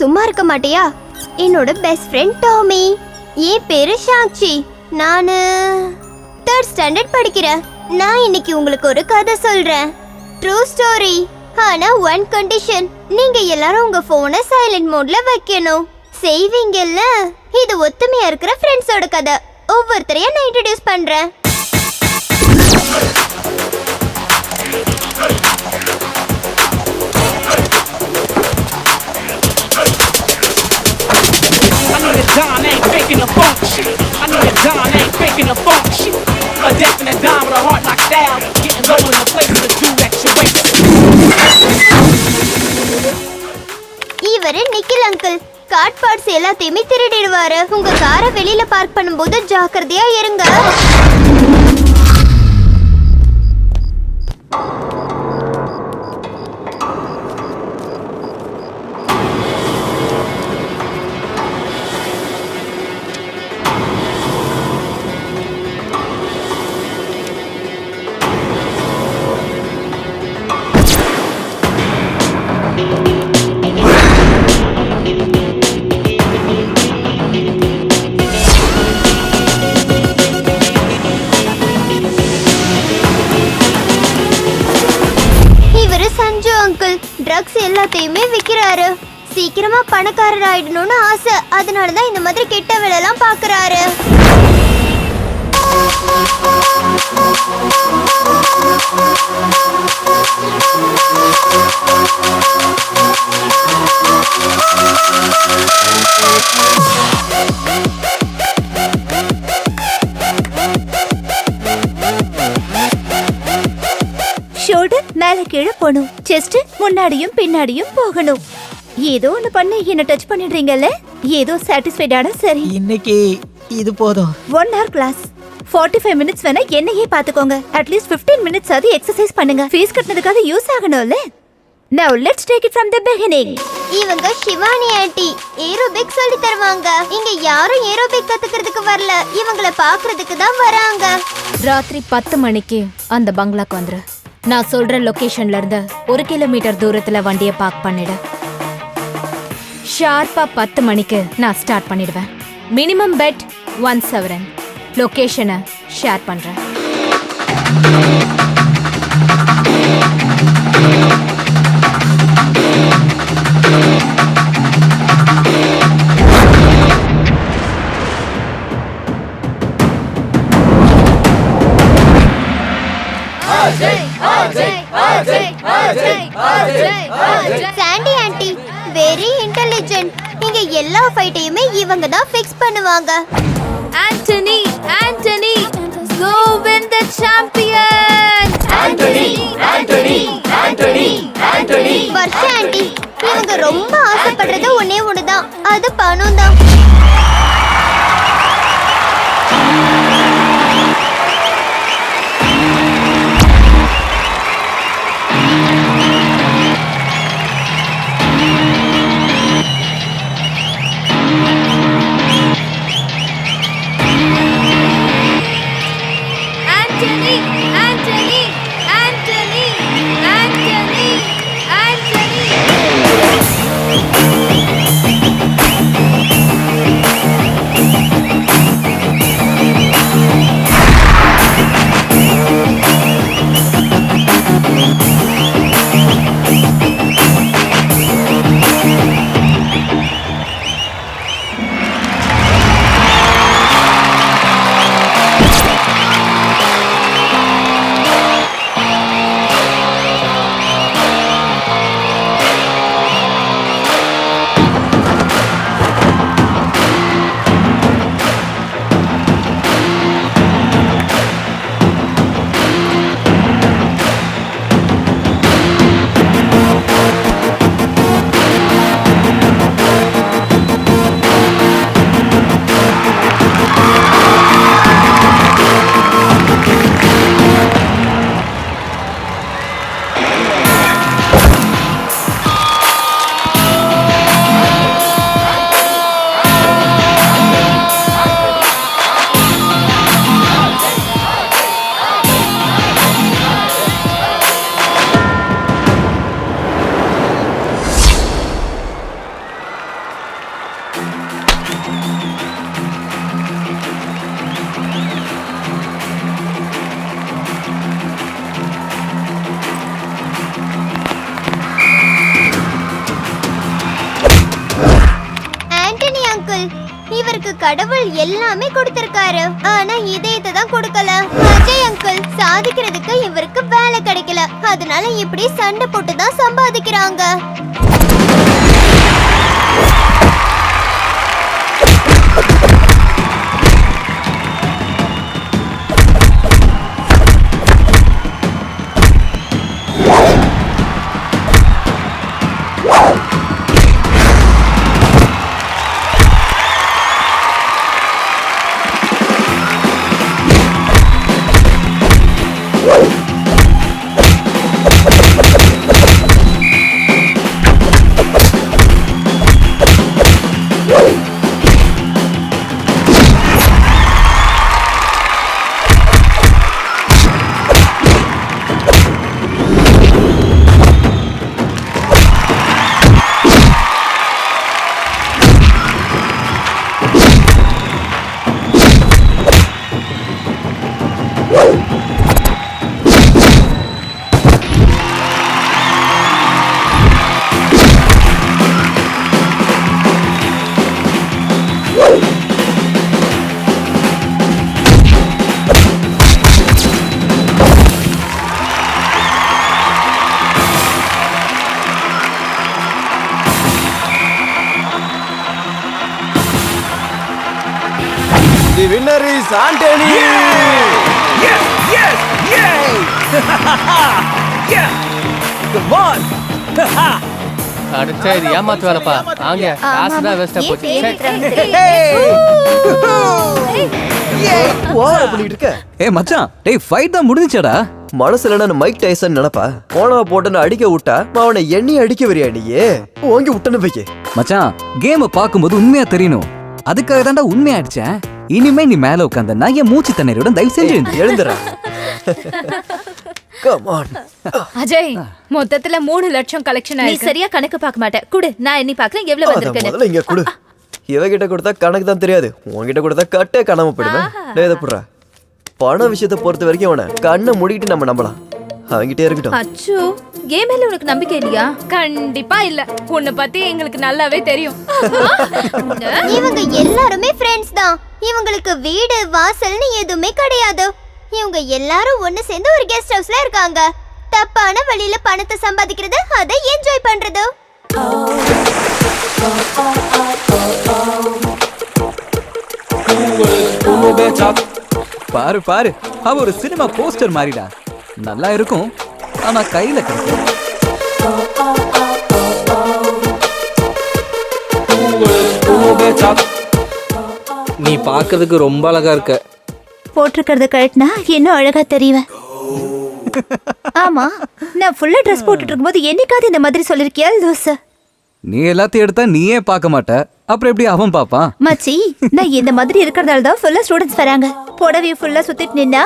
சும்மா இருக்க மாட்டியா? என்னோட பெஸ்ட் ஃப்ரெண்ட் டாமி. என் பேரு சாக்ஷி. நானு 3rd ஸ்டாண்டர்ட் படிக்கிறேன். நான் இன்னைக்கு உங்களுக்கு ஒரு கதை சொல்றேன். True story. ஆனா ஒன் கண்டிஷன். நீங்க எல்லாரும் உங்க போனை சைலண்ட் மோட்ல வைக்கணும். செய்வீங்கல்ல? இது ஒத்துமையா இருக்கிற ஃப்ரெண்ட்ஸோட கதை. ஒவ்வொருத்தரையா நான் இன்ட்ரோடியூஸ் பண்றேன். Don ain't faking the funk shit. I need a Don ain't faking the funk shit. A definite Don with a heart like style. Getting low in the place to do extra weight. இவரு Nikhil uncle. Card parts எல்லாத்தையுமே திருடிடுவாரு. உங்க காரை வெளியில park பண்ணும்போது ஜாக்கிரதையா இருங்க. Drugs எல்லாத்தையுமே விக்கிறாரு. சீக்கிரமா பணக்காரர் ஆயிடணும்னு ஆசை. அதனாலதான் இந்த மாதிரி கெட்ட வேலை எல்லாம் பாக்குறாரு. ஷோல்டர் மேல கீழே போகணும். செஸ்ட் முன்னாடியும் பின்னாடியும் போகணும். ஏதோ ஒண்ணு பண்ணி என்ன டச் பண்ணிடுறீங்கல்ல? ஏதோ சாட்டிஸ்ஃபைடான சரி. இன்னைக்கு இது போதும். 1 hour கிளாஸ் 45 minutes வேணா என்னையே பாத்துக்கோங்க. அட்லீஸ்ட் 15 minutes அது எக்ஸசைஸ் பண்ணுங்க. ஃபீஸ் கட்டினதுக்காக யூஸ் ஆகணும்ல. Now let's take it from the beginning. இவங்க சிவானி ஆண்டி ஏரோபிக் சொல்லி தருவாங்க. இங்க யாரும் ஏரோபிக் கத்துக்கிறதுக்கு வரல. இவங்கள பாக்குறதுக்கு தான் வராங்க. ராத்திரி 10 மணிக்கு அந்த பங்களாக்கு வந்துரு. நான் சொல்ற லொகேஷன்ல இருந்து 1 கிலோமீட்டர் தூரத்துல வண்டியை பார்க் பண்ணிடு. ஷார்ப்பா 10 மணிக்கு நான் ஸ்டார்ட் பண்ணிடுவேன். மினிமம் பெட் 1 சவரன். லொகேஷனை ஷேர் பண்றேன். Sandy aunty very intelligent. இங்க எல்லா ஃபைட்டையுமே இவங்க தான் ஃபிக்ஸ் பண்ணுவாங்க. Anthony Anthony go win the champion. Anthony, Anthony, Anthony, Anthony. Varsha aunty இவங்க ரொம்ப ஆசைப்படுறது ஒண்ணே ஒண்ணுதான். அது பணம் தான். கடவுள் எல்லாமே கொடுத்திருக்காரு, ஆனா இதயத்தை தான் கொடுக்கல. அஜய் அங்கிள் சாதிக்கிறதுக்கு இவருக்கு வேலை கிடைக்கல, அதனால இப்படி சண்டை போட்டு தான் சம்பாதிக்கிறாங்க. The winner is Anthony! Yes! Yes! Yay! Yeah! Come on! அடுத்த இது ஏமாத்து வேலைப்பா. வாங்க, காசு தான் வேஸ்டா போச்சு. ஓவரா பண்ணிட்டு இருக்க. ஏய் மச்சான், டேய் ஃபைட் தான் முடிஞ்சுடா. மனசுல நான் மைக் டைசன் நினைப்பா. போனா போட்டுன்னு அடிக்க விட்டா அவனை எண்ணி அடிக்க வரியா நீயே? ஓங்கி விட்டனு போய்க்கு. மச்சான், கேம் பாக்கும்போது உண்மையா தெரியணும். அதுக்காக தான்டா உண்மையா அடிச்சேன். இனிமே நீ மேல உட்கார்ந்தா என் மூச்சு தண்ணீரோட தயவு செஞ்சு எழுந்துடா. Come on. அஜய், மொத்தத்துல 3 லட்சம் கலெக்ஷன் நீ ஆயிருக்கு. சரியா கணக்கு பார்க்க மாட்ட. குடு, நான் எண்ணி பார்க்கறேன் எவ்வளவு அத வந்திருக்குன்னு. முதல்ல இங்க கொடு. இவகிட்ட கொடுத்தா கணக்கு தான் தெரியாது, உன்கிட்ட கொடுத்தா கட்டே காணாம போயிடுவேன். டேய் இத புடுறா. பண விஷயத்தை பொறுத்த வரைக்கும் அவனை கண்ணை மூடிட்டு நம்ம நம்பலாம். அவங்கிட்டே இருக்கட்டும். அச்சோ, கேம் மேல உனக்கு நம்பிக்கை இல்லையா? கண்டிப்பா இல்ல. உன்னை பத்தி எங்களுக்கு நல்லாவே தெரியும். இவங்க எல்லாருமே ஃப்ரெண்ட்ஸ் தான். இவங்களுக்கு வீடு வாசல்னு எதுவுமே கிடையாது. இவங்க எல்லாரும் ஒண்ணு சேர்ந்து ஒரு கெஸ்ட் ஹவுஸ்ல இருக்காங்க. தப்பான வழியில பணத்தை சம்பாதிக்கிறது, அதை என்ஜாய் பண்றது. பாரு பாரு, அவ ஒரு சினிமா போஸ்டர் மாதிரிடா. நல்லா இருக்கும், ஆனா கையில கிடைக்கும். நீ பாக்குறதுக்கு ரொம்ப அழகா இருக்க. போட்டிருக்கிறத கழட்டினா இன்னும் அழகா தெரியுவேன். ஆமா, நான் ஃபுல்லா ட்ரெஸ் போட்டுட்டு இருக்கும்போது என்னைக்காவது இந்த மாதிரி சொல்லிருக்கியா லூசு? நீ எல்லாத்தையும் எடுத்தா நீயே பார்க்க மாட்ட, அப்புறம் எப்படி அவன் பாப்பான்? மச்சி, நான் இந்த மாதிரி இருக்கிறதால தான் ஃபுல்லா ஸ்டூடெண்ட்ஸ் வராங்க. புடவையை ஃபுல்லா சுத்திட்டு நின்னா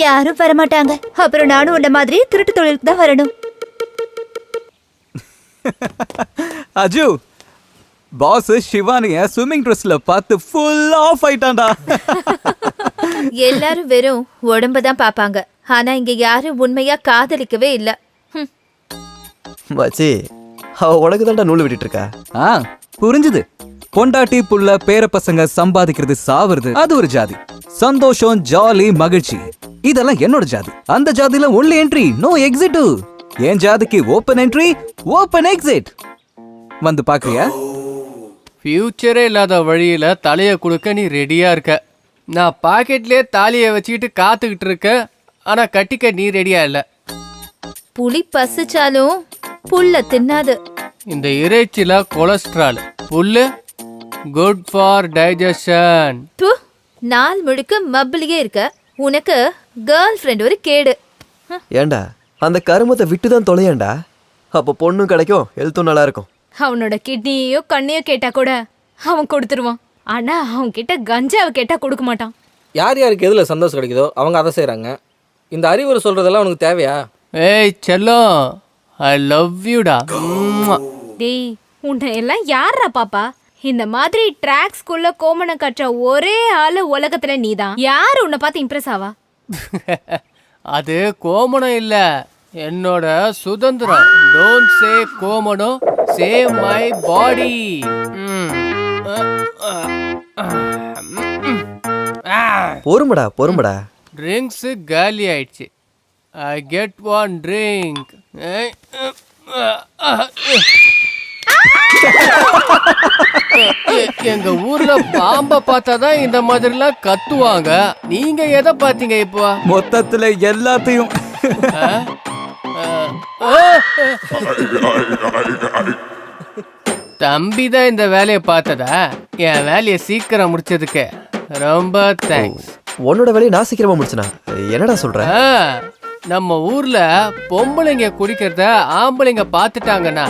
யாரும் வரமாட்டாங்க. அப்புறம் நானும் உன்ன மாதிரி திருட்டு தொழிலுக்கு தான் வரணும். அஜு, பாஸ் சிவானிய ஸ்விம்மிங் ட்ரெஸ்ல பார்த்து ஃபுல் ஆஃப் ஆயிட்டான்டா. எல்லாரும் வெறும் உடம்ப தான் பாப்பாங்க, ஆனா இங்க யாரும் உண்மையா காதலிக்கவே இல்ல. மச்சி, அவ உனக்கு தான்டா நூல் விட்டுட்டு இருக்கா. புரிஞ்சுது. பொண்டாட்டி புள்ள பேர பசங்க சம்பாதிக்கிறது சாவுறது அது ஒரு ஜாதி. சந்தோஷம், ஜாலி, மகிழ்ச்சி இதெல்லாம் என்னோட ஜாதி. அந்த ஜாதியில ஒன்லி என்ட்ரி, நோ எக்ஸிட். என் ஜாதிக்கு ஓபன் என்ட்ரி, ஓபன் எக்ஸிட். வந்து பாக்குறியா? ஃபியூச்சரே இல்லாத வழியில தலைய கொடுக்க நீ ரெடியா இருக்க. நான் பாக்கெட்லயே தாலியை வச்சுக்கிட்டு காத்துக்கிட்டு இருக்க, ஆனா கட்டிக்க நீ ரெடியா இல்ல. புலி பசிச்சாலும் புல்ல தின்னாது. இந்த இறைச்சில கொலஸ்ட்ரால், புல்லு குட் ஃபார் டைஜஷன். நாள் முழுக்க மப்பிளியே இருக்க, உனக்கு கேர்ள் ஃப்ரெண்ட் ஒரு கேடு. ஏண்டா அந்த கருமத்தை விட்டு தான் தொலையண்டா. அப்போ பொண்ணும் கிடைக்கும், ஹெல்த்தும் நல்லா இருக்கும். அவனோட கிட்னியோ கண்ணையோ கேட்டா கூட அவன் கொடுத்துருவான். ஆனா அவன் கிட்ட கஞ்சாவை கேட்டா கொடுக்க மாட்டான். யார் யாருக்கு எதில் சந்தோஷம் கிடைக்குதோ அவங்க அதை செய்கிறாங்க. இந்த அறிவுரை சொல்கிறதெல்லாம் உனக்கு தேவையா? ஏய் செல்லம், ஐ லவ் யூடா. டேய், உன்னை எல்லாம் யாரா பாப்பா? இந்த மாதிரி ட்ராக்ஸ்குள்ள கோமணம் கற்ற ஒரே ஆளு உலகத்துல நீதான். யாரு உன்னை பார்த்து இம்ப்ரெஸ் ஆவா? அது கோமணம் இல்ல, என்னோட சுதந்திரம். டோன்ட் சே கோமணம், சே மை பாடி. பொறுமடா ட்ரிங்க்ஸு காலி ஆயிடுச்சு. I get one drink. எங்க ஊர்ல பாம்பை பார்த்தாதான் இந்த மாதிரிலாம் கத்துவாங்க. நீங்க எதை பார்த்தீங்க இப்போ? மொத்தத்துல எல்லாத்தையும் தம்பி தான் இந்த வேலையை பார்த்ததா? என் வேலையை சீக்கிரம் முடிச்சதுக்கு ரொம்ப தேங்க்ஸ். உன்னோட வேலையை நான் சீக்கிரமா முடிச்சனா? என்னடா சொல்ற? நம்ம ஊர்ல பொம்பளைங்க குடிக்கிறத ஆம்பளைங்க பாத்துட்டாங்கன்னா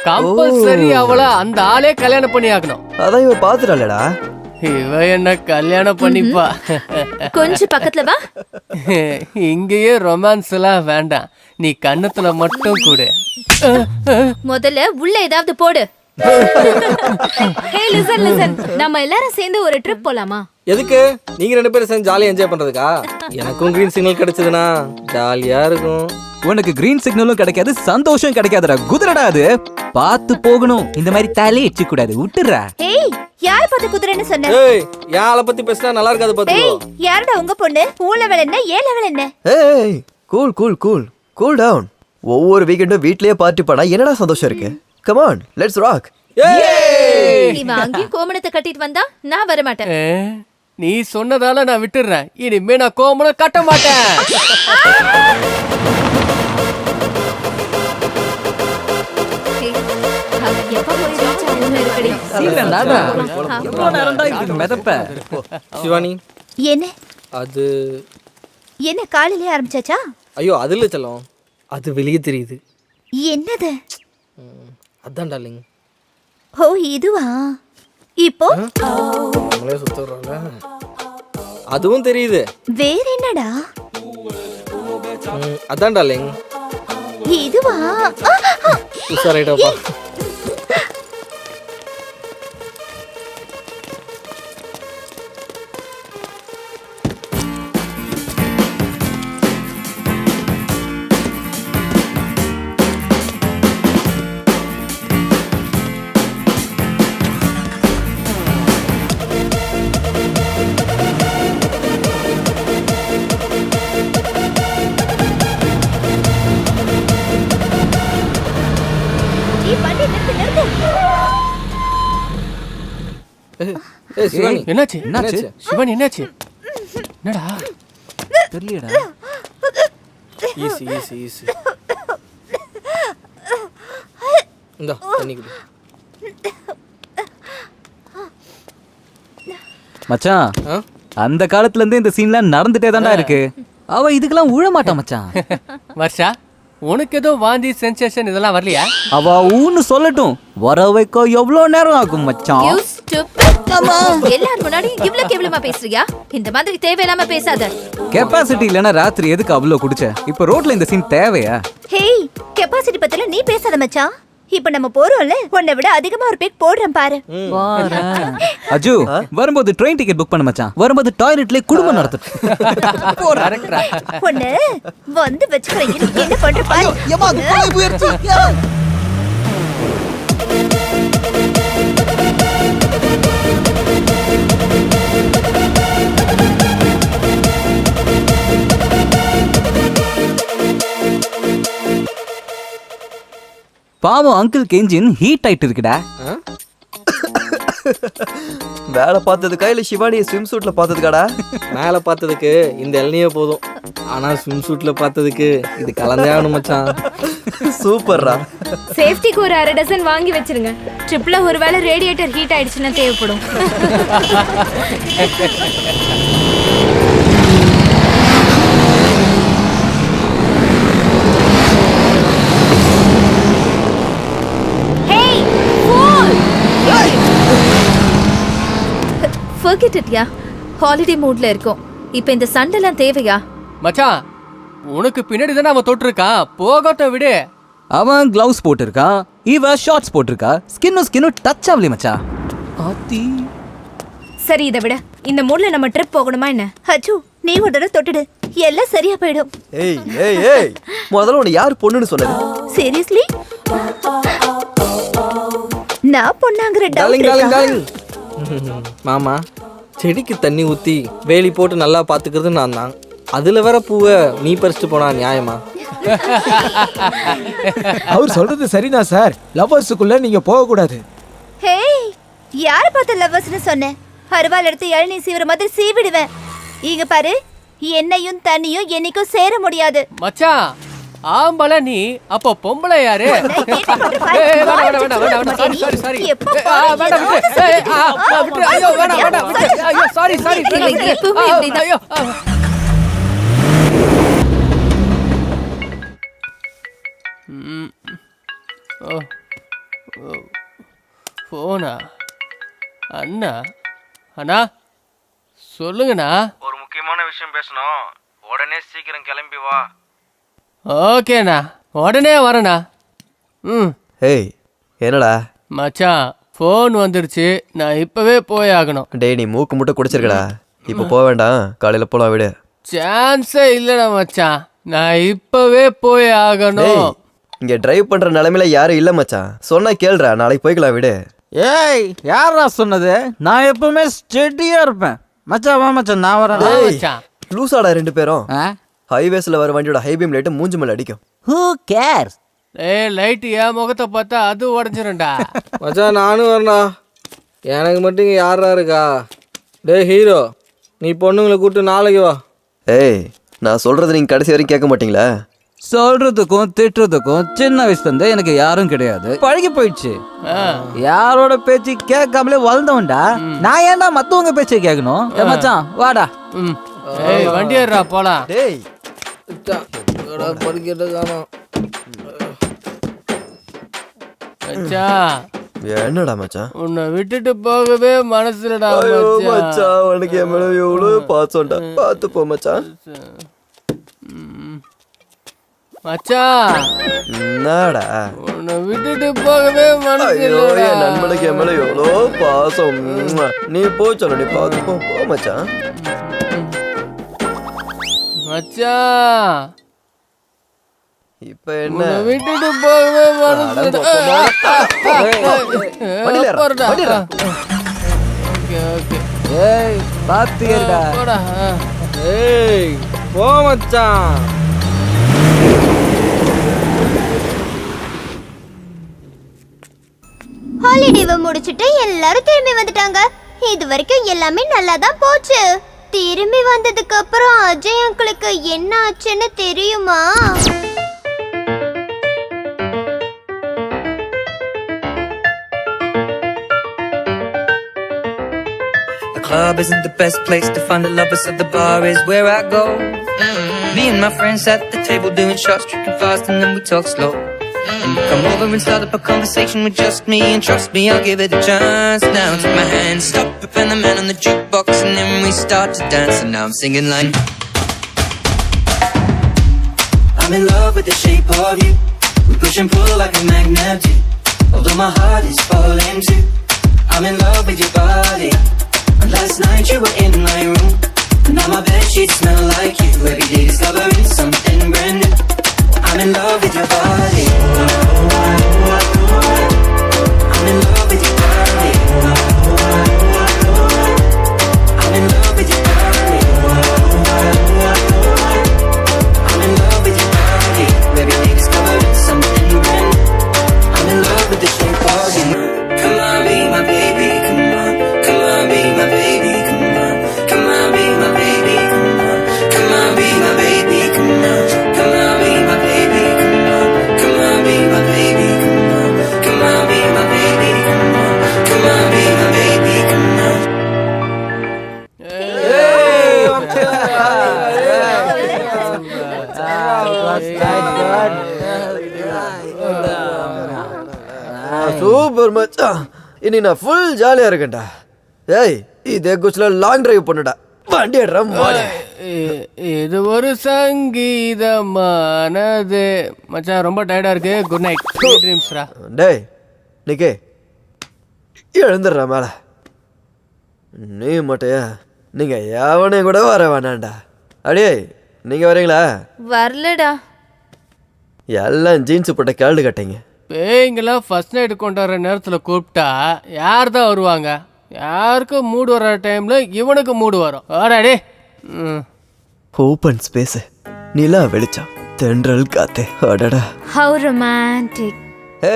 கம்பல்சரி அவள அந்த ஆளே கல்யாணம் பண்ணி ஆகணும். அதான் இவ பாத்துட்டாளடா. இவ என்ன கல்யாணம் பண்ணிப்பா. கொஞ்சம் பக்கத்துல வா. இங்கேயே ரொமான்ஸ் எல்லாம் வேண்டாம், நீ கண்ணத்துல மட்டும் கூடு. முதல்ல உள்ள ஏதாவது போடு. ஹே லிசன் நம்ம எல்லாரும் சேர்ந்து ஒரு ட்ரிப் போலாமா? எதுக்கு? நீங்க 2 பேரும் சேர்ந்து ஜாலியா என்ஜாய் பண்றதுக்கா? எனக்கும் கிரீன் சிக்னல் கிடைச்சதுன்னா ஜாலியா இருக்கும். உனக்கு கிரீன் சிக்னலும் கிடைக்காது, சந்தோஷம் கிடைக்காதுடா. குதிரடா அது. பார்த்து போகணும். இந்த மாதிரி தலையே எச்சு கூடாது. விட்டுறா. ஏய், யார் பார்த்து குதிரைன்னு சொன்ன? ஏய், என் ஆளை பத்தி பேசினா நல்லா இருக்காது பாத்துக்கோ. ஏய், யாருடா உங்க பொண்ணு? ஊ லெவல் என்ன, ஏ லெவல் என்ன? ஏய் கூல் டவுன். ஒவ்வொரு வீக்கெண்டும் வீட்லயே பார்ட்டி பண்ணா என்னடா சந்தோஷம் இருக்கு? Come on, let's rock. இவன் அங்கேயும் கோமணத்தை கட்டிட்டு வந்தா நான் வர மாட்டேன். நீ சொன்னதால நான் விட்டுறேன். இனிமே நான் கோமணம் கட்ட மாட்டேன். சிவானி, என்ன அது என்ன காலையிலே ஆரம்பிச்சாச்சா? ஐயோ அது இல்ல செல்லம், அது வெளியே தெரியுது. என்னது? அதான் டார்லிங். ஓ இதுவா? இப்போ நம்மளே சுத்துறோம்ல, அதுவும் தெரியுது. வேற என்னடா? அதான் டார்லிங். இதுவா? உஷாராயிட்டப்பா. ஏய் சிவானி, என்னாச்சு? என்னாச்சு? சிவன் என்னாச்சு? என்னடா தெரியலடா. ஈஸி இந்தா தண்ணி குடி. மச்சான், அந்த காலத்துல இருந்து இந்த சீன்லாம் நடந்துட்டே தான்டா இருக்கு. அவ இதுக்கெல்லாம் உழ மாட்டா மச்சான். வர்ஷா, உனக்கு ஏதோ வாந்தி சென்சேஷன் இதெல்லாம் வரலையா? அவ ஊன்னு சொல்லட்டும், வர வைக்க எவ்வளவு நேரம் ஆகும் மச்சான்? You stupid. எல்லாரும் முன்னாடி இவ்ளோ கேவலமா பேசுறியா? இந்த மாதிரி தேவையில்லாம பேசாத. கெப்பாசிட்டி இல்லனா ராத்திரி எதுக்கு அவ்ளோ குடிச்ச? இப்ப ரோட்ல இந்த சீன் தேவையா? ஹேய், கெபாசிட்டி பத்தில நீ பேசாத மச்சான். இப்ப நம்ம போறோம்ல, உன்னை விட அதிகமா ஒரு பேக் போடுறேன் பாரு. அஜு, வரும்போது ட்ரெயின் டிக்கெட் புக் பண்ண மச்சான். வரும்போது டாய்லெட்ல குடும்பம் நடத்து. ஒண்ணு வந்து வெச்சுக்கிறேன். என்ன பண்ற பாரு. பாவம் அங்கிள் என்ஜின் ஹீட் ஆயிட்டு இருக்குடா. வேலை பார்த்ததுக்கா இல்ல சிவானியை ஸ்விம் சூட்ல பார்த்ததுக்காடா? மேலே பார்த்ததுக்கு இந்த இளநியே போதும், ஆனா ஸ்விம் சூட்ல பார்த்ததுக்கு இது கலந்தே ஆகணும் மச்சான். சூப்பர்ரா. சேஃப்டிக்கு ஒரு 1/2 டசன் வாங்கி வச்சிருங்க. ட்ரிப்ல ஒருவேளை ரேடியேட்டர் ஹீட் ஆயிடுச்சுன்னா தேவைப்படும். Forget it yeah. ஹாலிடே மூட்ல இருக்கோம். இப்போ இந்த சண்டெல்லாம் தேவையா? மச்சான், உனக்கு பின்னாடி தானே அவன் தொட்டிருக்கான், போகட்டும் விடு. அவன் கிளவுஸ் போட்டிருக்கான், இவ ஷார்ட்ஸ் போட்டிருக்கா. ஸ்கின்னும் டச் ஆகல மச்சான். ஆத்தி. சரி இதை விட இந்த மூட்ல நம்ம ட்ரிப் போகணுமா என்ன? அஜு, நீ ஒரு தடவை தொட்டுடு, எல்லாம் சரியா போயிடும். ஏய் முதல்ல உன்னை யார் பொண்ணுன்னு சொன்னது? சீரியஸ்லி? நான் பொண்ணாங்கற டார்லிங் டவுட். Darling darling. மாமா, செடிக்கு தண்ணி ஊற்றி வேலி போட்டு நல்லா பார்த்துக்கிறது நான் தான். அதில் வர பூவை நீ பறிச்சுட்டு போனா நியாயமா? அவர் சொல்றது சரிதான் சார். லவ்வர்ஸுக்குள்ள நீங்க போக கூடாது. ஹே, யார பார்த்து லவ்வர்ஸ்னு சொன்னேன்? அருவாள் எடுத்து இளநீ சீவிர மாதிரி சீவிடுவேன். இங்க பாரு, என்னையும் தண்ணியும் என்னைக்கும் சேர முடியாது. மச்சான் ஆம்பளை நீ, அப்போ பொம்பளை யாரு? போனா அண்ணா? அண்ணா சொல்லுங்கண்ணா. ஒரு முக்கியமான விஷயம் பேசணும். உடனே சீக்கிரம் கிளம்பி வா. ஓகேண்ணா, உடனே வரேண்ணா. ஏய் என்னடா மச்சான் ஃபோன் வந்துடுச்சு, நான் இப்பவே போய் ஆகணும். டேய் நீ மூக்கு முட்டை குடிச்சிருக்கடா. இப்போ போக வேண்டாம், காலையில் போலாம் விடு. சான்ஸே இல்லைடா மச்சான், நான் இப்பவே போய் ஆகணும். இங்க டிரைவ் பண்ற நிலைமையில யாரும் இல்ல மச்சான். சொன்னா கேளுடா, நாளைக்கு போய்க்கலாம் விடு. ஏய் யாரா சொன்னது? நான் எப்பவுமே ஸ்டெடியா இருப்பேன். மச்சான் வா மச்சான், நான் வரேன். மச்சான் லூசாடா ரெண்டு பேரும். ஹைவேஸ்ல வர வண்டியோட ஹைபீம் லைட் மூஞ்சி மேல அடிக்கும். Who CARES? லைட் என் முகத்தை பார்த்தா அது உடஞ்சிரும்டா. மச்சான் நானும் வரேன்டா. எனக்கு மட்டும் இங்கே யாரா இருக்கா? டேய் ஹீரோ, நீ பொண்ணுங்களை கூப்பிட்டு நாளைக்கு வா. ஏய் நான் சொல்றது நீங்க கடைசி வரைக்கும் கேட்க மாட்டீங்களா? சொல்றதுக்கும் திட்டுறதுக்கும் சின்ன வயசுல இருந்தே எனக்கு யாரும் கிடையாது, பழகி போயிடுச்சு. யாரோட பேச்சு கேட்காமலே வளர்ந்தவன்டா. நான் ஏன்டா மத்தவங்க பேச்சை கேட்கணும்? மச்சான் வாடா. வண்டி ஏறா போலாம். டேய் படிக்கிட்டு காணோம். மச்சான் என்னடா மச்சான்? உன்னை விட்டுட்டு போகவே மனசுலடா மச்சான். உனக்கு என் மேல எவ்வளவு பாசம்டா. பார்த்து போ மச்சான். மச்சான் என்னடா? உன்னை விட்டுட்டு போகவே ஐயோ மனசுல. என் நண்பனுக்கு என் மேல எவ்வளோ பாசம். நீ போ சொல்ல, நீ பார்த்து போ மச்சான். மச்சான் இப்ப என்ன? உன்னை விட்டுட்டு போகவே மனசுல. ஏய் பாத்து ஏறுடா. போடா. ஏய் போ மச்சான். ஹாலிடேவை முடிச்சிட்டு எல்லாரும் திரும்பி வந்துட்டாங்க. இது வரைக்கும் எல்லாமே நல்லா தான் போச்சு. திரும்பி வந்ததுக்கு அப்புறம் அஜய் அங்கிளுக்கு என்ன ஆச்சுன்னு தெரியுமா? The club isn't the best place to find the lovers, so the bar is where I go. Me and my friends at the table doing shots, drinking fast, and then we talk slow. And you come over and start up a conversation with just me, and trust me, I'll give it a chance. Now take my hand, stop it, and the man on the jukebox, and then we start to dance. And now I'm singing like, I'm in love with the shape of you. We push and pull like a magnet do. Although my heart is falling too. I'm in love with your body. And last night you were in my room. And now my bedsheets smell like you. Every day discovering something brand new. I'm in love with your body. I'm in love with your body. I'm in love with your body. I'm in love with your body. Every day discovering something brand new. I'm in love with the shape of you. Come on, be my baby, come on. Come on, be my baby, come on. Come on, be my baby, come on. Come on, be my baby, come on. Come on, be my baby, come on. Come on, be my baby, come on. Come on, be my baby, come on. Come on, be my baby, come on. Super மச்சான். இனி நான் full ஜாலியா இருக்கேன்டா. ஏய் இதே குச்சில long drive பண்ணுடா. வண்டி எடுறோம். இது ஒரு சங்கீதமானது. மச்சான் ரொம்ப டயர்டா இருக்கு. குட் நைட், ட்ரீம்ஸ்ரா. டேய் நிக்கே எழுந்துடுறா மேல. நீ மட்டும் நீங்க எவனையும் கூட வர வேணாண்டா. அடியே நீங்க வரீங்களா? வரலடா. எல்லாம் ஜீன்ஸ் போட்ட கேள்டு கட்டிங்க. பேய்ங்கெல்லாம் ஃபர்ஸ்ட் நைட் கொண்டாடுற நேரத்தில் கூப்பிட்டா யார் தான் வருவாங்க? யாருக்கு மூடு வர டைம்ல இவனுக்கு மூடு வரும். ஆடாடே. ஓப்பன் ஸ்பேஸ், நிலா வெளிச்சம், தென்றல் காத்து. அடடா. How romantic.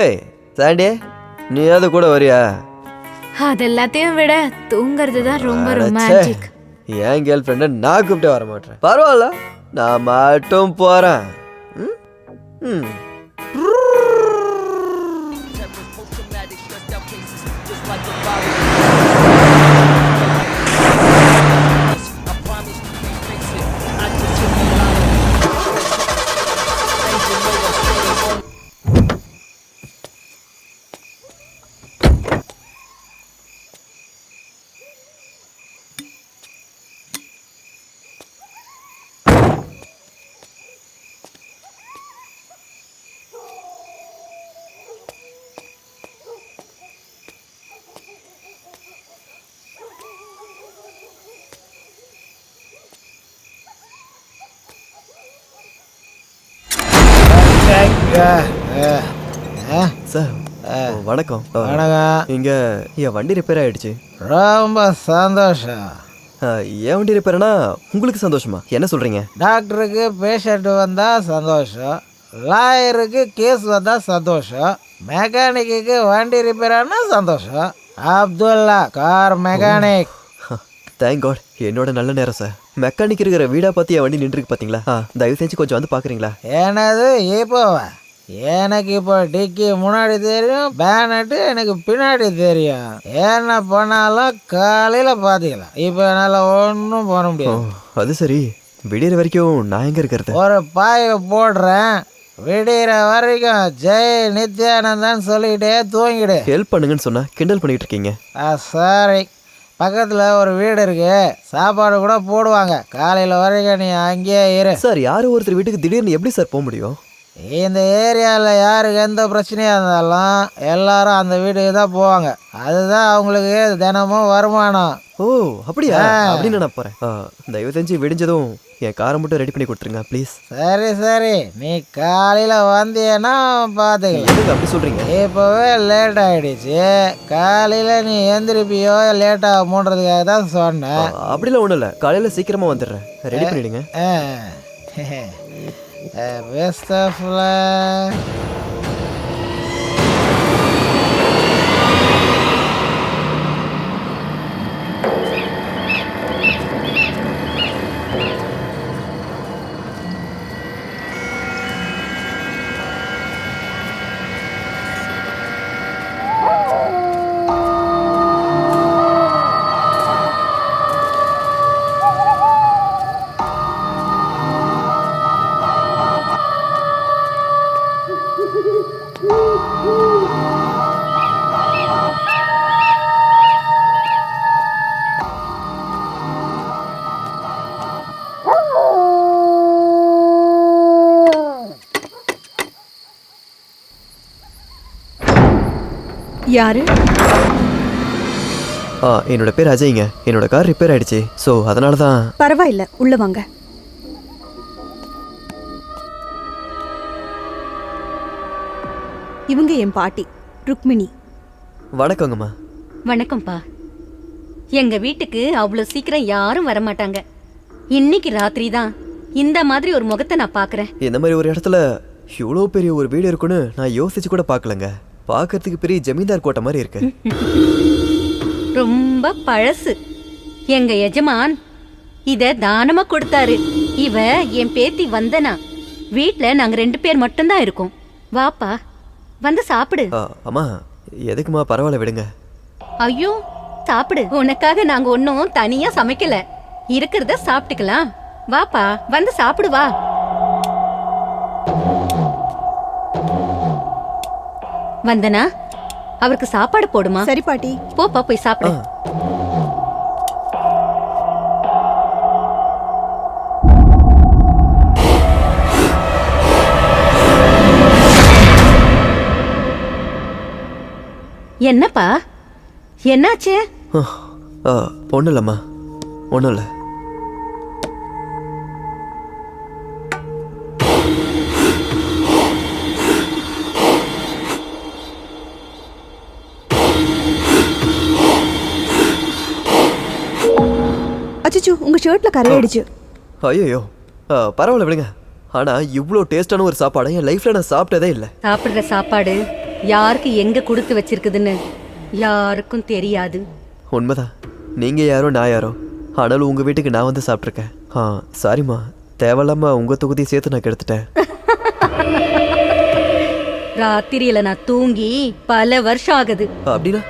ஏய் சாண்டி, நீ அது கூட வரியா? அதெல்லாத்தையும் விட தூங்குறது தான் ரொம்ப அடச்சே. ரொமான்டிக். என் கேர்ள் ஃப்ரெண்டை நான் கூப்பிட்டு வர மாட்டேன். பரவாயில்ல, நான் மட்டும் போறேன். ம்? ம். சார் வணக்கம். வணக்கம். இங்க என் வண்டி ரிப்பேர் ஆயிடுச்சு. ரொம்ப சந்தோஷம். என் வண்டி ரிப்பேர்னா உங்களுக்கு சந்தோஷமா? என்ன சொல்றீங்க? டாக்டருக்கு பேஷண்ட் வந்தா சந்தோஷம், லாயருக்கு கேஸ் வந்தா சந்தோஷம், மெக்கானிக்கு வண்டி ரிப்பேர் ஆனா சந்தோஷம். Abdullah car mechanic. Thank God, என்னோட நல்ல நேரம் சார். மெக்கானிக் இருக்கிற வீடா பார்த்து என் வண்டி நின்றுருக்கு பார்த்தீங்களா? தயவு செஞ்சு கொஞ்சம் வந்து பார்க்குறீங்களா? என்னது இப்போவா? எனக்கு இப்போ டிக்கி முன்னாடி தெரியும், பேனட்டு எனக்கு பின்னாடி தெரியும். என்ன பண்ணாலும் காலையில் பார்த்துக்கலாம். இப்போ என்னால் ஒன்றும் பண்ண முடியாது. அது சரி, விடியற வரைக்கும் நான் எங்கே இருக்கிறது? ஒரு பாயை போடுறேன், விடிகிற வரைக்கும் ஜெய் நித்யானந்தான்னு சொல்லிக்கிட்டே தூங்கிடு. ஹெல்ப் பண்ணுங்கன்னு சொன்னா கிண்டல் பண்ணிட்டு இருக்கீங்க. சாரி, பக்கத்தில் ஒரு வீடு இருக்கு, சாப்பாடு கூட போடுவாங்க. காலையில் வரைக்கும் நீ அங்கேயே இரு. சார், யாரும் ஒருத்தர் வீட்டுக்கு திடீர்னு எப்படி சார் போக முடியும்? இந்த ஏரியாவில் யாருக்கு எந்த பிரச்சனையாக இருந்தாலும் எல்லாரும் அந்த வீட்டுக்கு தான் போவாங்க. அதுதான் அவங்களுக்கு தினமும் வருமானம். ஓ அப்படியா? அப்படின்னு நான் போகிறேன். தயவு செஞ்சு விடிஞ்சதும் என் காரை மட்டும் ரெடி பண்ணி கொடுத்துருங்க ப்ளீஸ். சரி சரி, நீ காலையில் வந்தீன்னா பார்த்துக்கலாம். அப்படி சொல்கிறீங்க? இப்போவே லேட் ஆகிடுச்சு. காலையில் நீ எந்திரிப்பியோ லேட்டாக மூன்றதுக்காக தான் சொன்னேன். அப்படிலாம் ஒன்றும் இல்லை, காலையில் சீக்கிரமாக வந்துடுறேன். ரெடி பண்ணிவிடுங்க. Best of luck. யாரு? என்னோட பேர் அஜய்ங்க. என்னோட கார் ரிப்பேர் ஆயிடுச்சு, ஸோ அதனால தான். பரவாயில்ல, உள்ள வாங்க. இவங்க என் பாட்டி ருக்மிணி. வணக்கங்கம்மா. வணக்கம்ப்பா. எங்க வீட்டுக்கு அவ்வளோ சீக்கிரம் யாரும் வரமாட்டாங்க. இன்னைக்கு ராத்திரி தான் இந்த மாதிரி ஒரு முகத்தை நான் பார்க்குறேன். இந்த மாதிரி ஒரு இடத்துல இவ்வளோ பெரிய ஒரு வீடு இருக்குன்னு நான் யோசிச்சு கூட பார்க்கலங்க. பார்க்கறதுக்கு பெரிய ஜமீன்தார் கோட்டை மாதிரி இருக்கு. ரொம்ப பழசு. எங்க எஜமான் இத தானமா கொடுத்தாரு. இவ என் பேத்தி வந்தனா. வீட்ல நாங்க 2 பேர் மட்டும்தான் இருக்கோம். வாப்பா, வந்து சாப்பிடு. அம்மா, எதுக்குமா? பரவாயில்ல, விடுங்க. ஐயோ, சாப்பிடு. உனக்காக நாங்க ஒன்னும் தனியா சமைக்கல, இருக்கிறத சாப்பிட்டுக்கலாம். வாப்பா, வந்து சாப்பிடு வா. வந்தனா, அவருக்கு சாப்பாடு போடுமா? சரி பாட்டி. போப்பா, போய் சாப்பிடு. என்னப்பா, என்னாச்சு? ஒன்றும் இல்லைம்மா, ஒன்றும் இல்லை. அச்சோ உங்க ஷர்ட்ல கரையாயிடுச்சு. ஐயோ பரவாயில்ல விடுங்க. ஆனா இவ்வளோ டேஸ்டான ஒரு சாப்பாடை என் லைஃப்ல நான் சாப்பிட்டதே இல்லை. சாப்பிடுற சாப்பாடு யாருக்கு எங்க கொடுத்து வச்சிருக்குதுன்னு யாருக்கும் தெரியாது. உண்மைதான். நீங்க யாரோ நான் யாரோ, ஆனாலும் உங்க வீட்டுக்கு நான் வந்து சாப்பிட்ருக்கேன். சாரிம்மா, தேவையில்லாம உங்க தொகுதியை சேர்த்து நான் கெடுத்துட்டேன். ராத்திரியில நான் தூங்கி பல வருஷம் ஆகுது. அப்படின்னா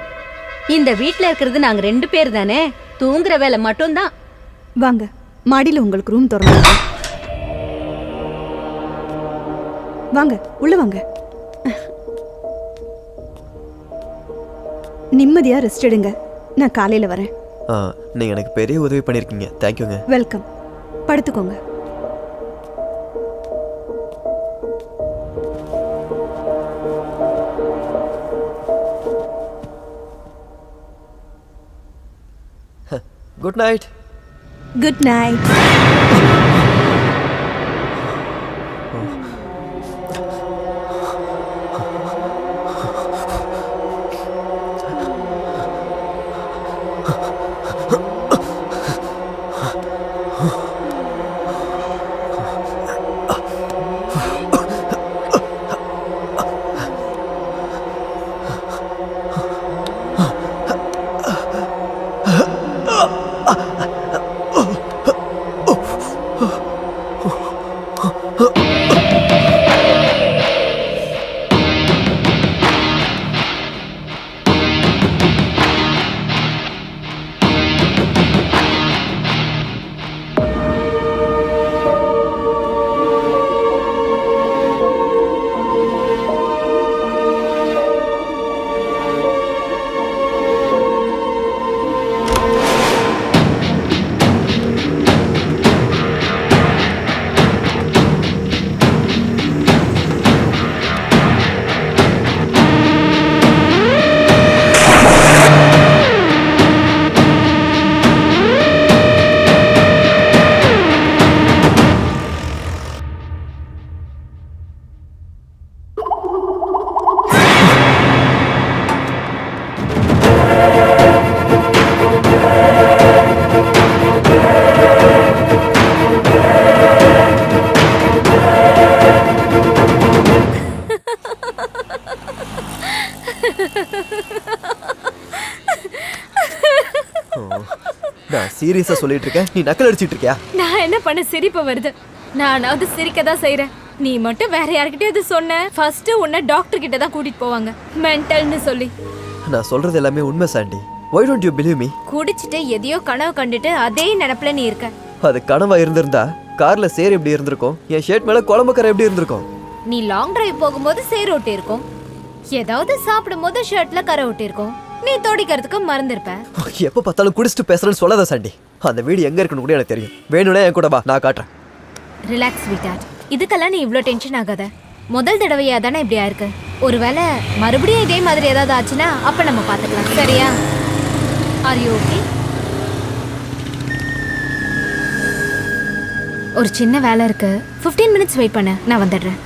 இந்த வீட்ல இருக்கிறது நாங்க 2 பேர் தானே, தூங்குற வேலை மட்டும்தான். வாங்க மாடியில உங்களுக்கு ரூம் திறந்து வாங்க, உள்ள வாங்க. நிம்மதியா ரெஸ்ட் எடுங்க, நான் காலையில வரேன். நீங்க எனக்கு பெரிய உதவி பண்ணிருக்கீங்க. தேங்க்யூங்க. வெல்கம். படுத்துக்கோங்க. Good night. Good night. நான் சீரியஸா சொல்லிட்டு இருக்கேன், நீ நக்கல் அடிச்சிட்டு இருக்கியா? நான் என்ன பண்ண, சிரிப்பு வருது. நானாவது சிரிக்க தான் செய்யறேன். நீ மட்டும் வேற யார்கிட்டயாவது சொன்ன, ஃபர்ஸ்ட் உன்னை டாக்டர் கிட்ட தான் கூட்டிட்டு போவாங்க, மென்டல்னு சொல்லி. நான் சொல்றது எல்லாமே உண்மை Chandy. Why don't you believe me? குடிச்சிட்டு எதையோ கனவு கண்டுட்டு அதே நினைப்புல நீ இருக்க. அது கனவா இருந்திருந்தா கார்ல சேர் எப்படி இருந்திருக்கும், என் ஷர்ட் மேல குழம்பு கரை எப்படி இருந்திருக்கும்? நீ லாங் டிரைவ் போகும்போது சேர் ஒட்டி இருக்கும், ஏதாவது சாப்பிடும் போது ஷர்ட்ல கரை ஒட்டி இருக்கும், நீ தோடிக்கிறதுக்கு மறந்துருப்ப. எப்ப பார்த்தாலும் குடிச்சிட்டு பேசுறேன்னு சொல்லாத சாண்டி. அந்த வீடு எங்க இருக்குன்னு கூட எனக்கு தெரியும். வேணும்னா என் கூட வா, நான் காட்டுறேன். ரிலாக்ஸ் ஸ்வீட்டார்ட், இதுக்கெல்லாம் நீ இவ்ளோ டென்ஷன் ஆகாத. முதல் தடவையா தானே இப்படி ஆயிருக்கு. ஒருவேளை மறுபடியும் இதே மாதிரி ஏதாவது ஆச்சுன்னா அப்ப நம்ம பாத்துக்கலாம், சரியா? Are you okay? ஒரு சின்ன வேலை இருக்கு, 15 மினிட்ஸ் வெயிட் பண்ண, நான் வந்துடுறேன்.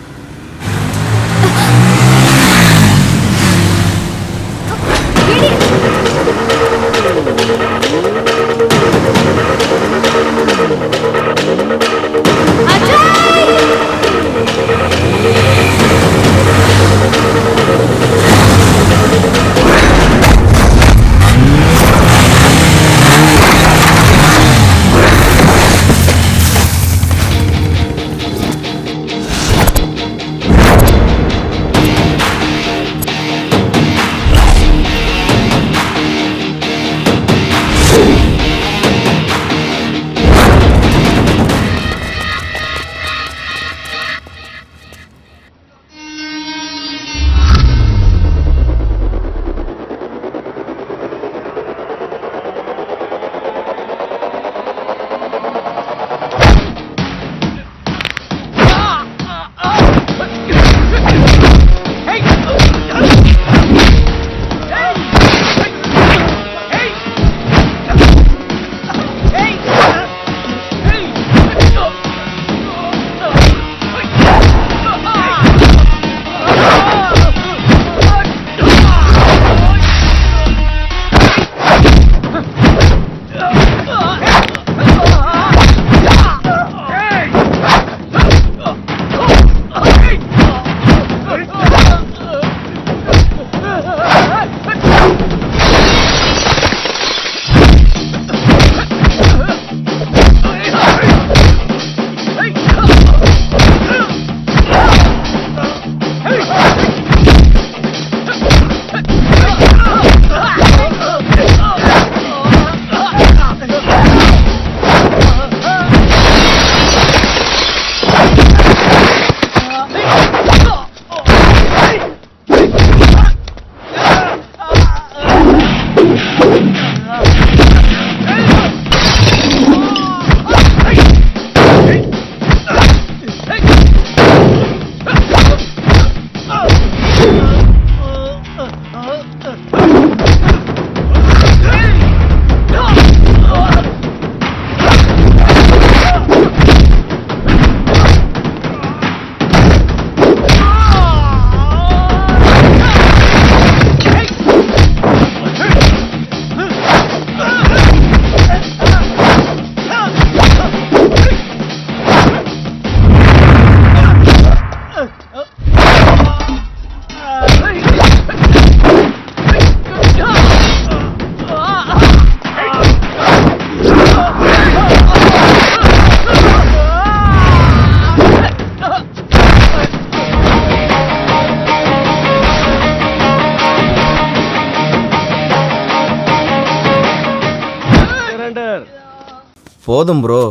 போதும் ப்ரோ.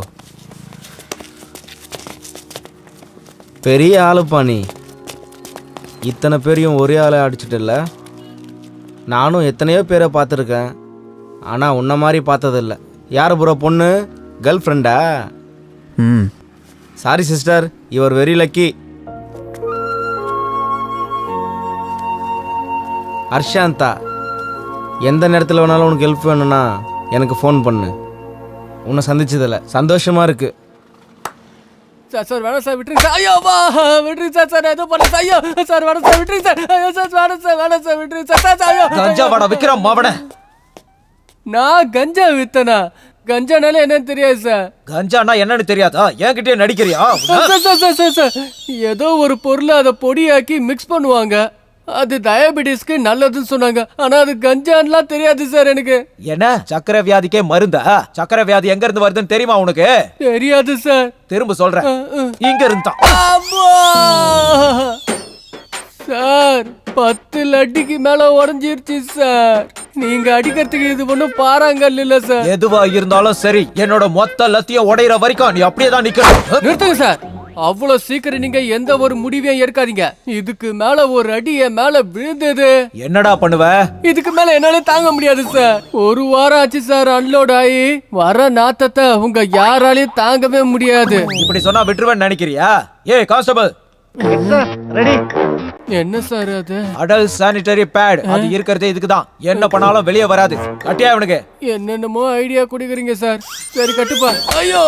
பெரிய ஆளுப்பா நீ. இத்தனை பேரையும் ஒரே ஆளை அடிச்சிட்டில்ல. நானும் எத்தனையோ பேரை பார்த்துருக்கேன், ஆனால் உன்ன மாதிரி பார்த்ததில்ல. யார் ப்ரோ பொண்ணு? கேர்ள் ஃப்ரெண்டா? Sorry sister, your very lucky. ஹர்ஷாந்தா, எந்த நேரத்தில் வேணாலும் உனக்கு ஹெல்ப் வேணும்னா எனக்கு ஃபோன் பண்ணு. உன்னை சந்திச்சதில்ல, சந்தோஷமாக இருக்குது. சார் வேணாம் சார், விட்டுருங்க சார். ஐயோ வா விட்டுருங்க சார். சார் எதுவும் பண்ணல சார். ஐயோ சார் வேணாம் சார், விட்டுருங்க சார். ஐயோ சார் வேணாம் சார், வேணாம் சார், விட்டுருங்க சார். சார் ஐயோ கஞ்சா வாடா விக்ரம் மாவன. நான் கஞ்சா வித்தனா? கஞ்சானால என்னன்னு தெரியாது சார். கஞ்சானா என்னன்னு தெரியாதா? என்கிட்டயே நடிக்கிறியா? Sir sir sir sir sir, ஏதோ ஒரு பொருளை அதை பொடியாக்கி மிக்ஸ் பண்ணுவாங்க, அது டயபெட்டிஸ்க்கு நல்லதுன்னு சொன்னாங்க. ஆனா அது கஞ்சான்லாம் தெரியாது சார் எனக்கு. என்ன சக்கரை வியாதிக்கே மருந்தா? சக்கரை வியாதி எங்க இருந்து வருதுன்னு தெரியுமா உனக்கு? தெரியாது சார். திரும்ப சொல்றேன், இங்க இருந்தா. சார் 10 லட்டிக்கு மேல உடஞ்சிருச்சு சார். நீங்க அடிக்கிறதுக்கு இது ஒண்ணும் பாறாங்கல் இல்ல சார். எதுவா இருந்தாலும் சரி, என்னோட மொத்த லத்தியம் உடையிற வரைக்கும் நீ அப்படியே தான் நிக்கணும். நிறுத்துங்க சார். அவ்வளவு சீக்கிரம் நீங்க எந்த ஒரு முடிவையும் எடுக்காதீங்க. இதுக்கு மேல ஒரு அடி என் மேல விழுந்தது. என்னடா பண்ணுவ? இதுக்கு மேல என்னால தாங்க முடியாது சார். ஒரு வாரம் ஆச்சு சார் அன்லோட் ஆகி. வர நாத்தத்தை உங்க யாராலையும் தாங்கவே முடியாது. இப்படி சொன்னா விட்டுருவேன்னு நினைக்கிறியா? ஏய் கான்ஸ்டபிள், என்ன சார் அது? Adult sanitary pad. அது இருக்கிறதே இதுக்குதான். என்ன பண்ணாலும் வெளியே வராது. கட்டியா இவனுக்கு? என்னென்னமோ ஐடியா குடிக்கிறீங்க சார். சரி கட்டுப்பா. ஐயோ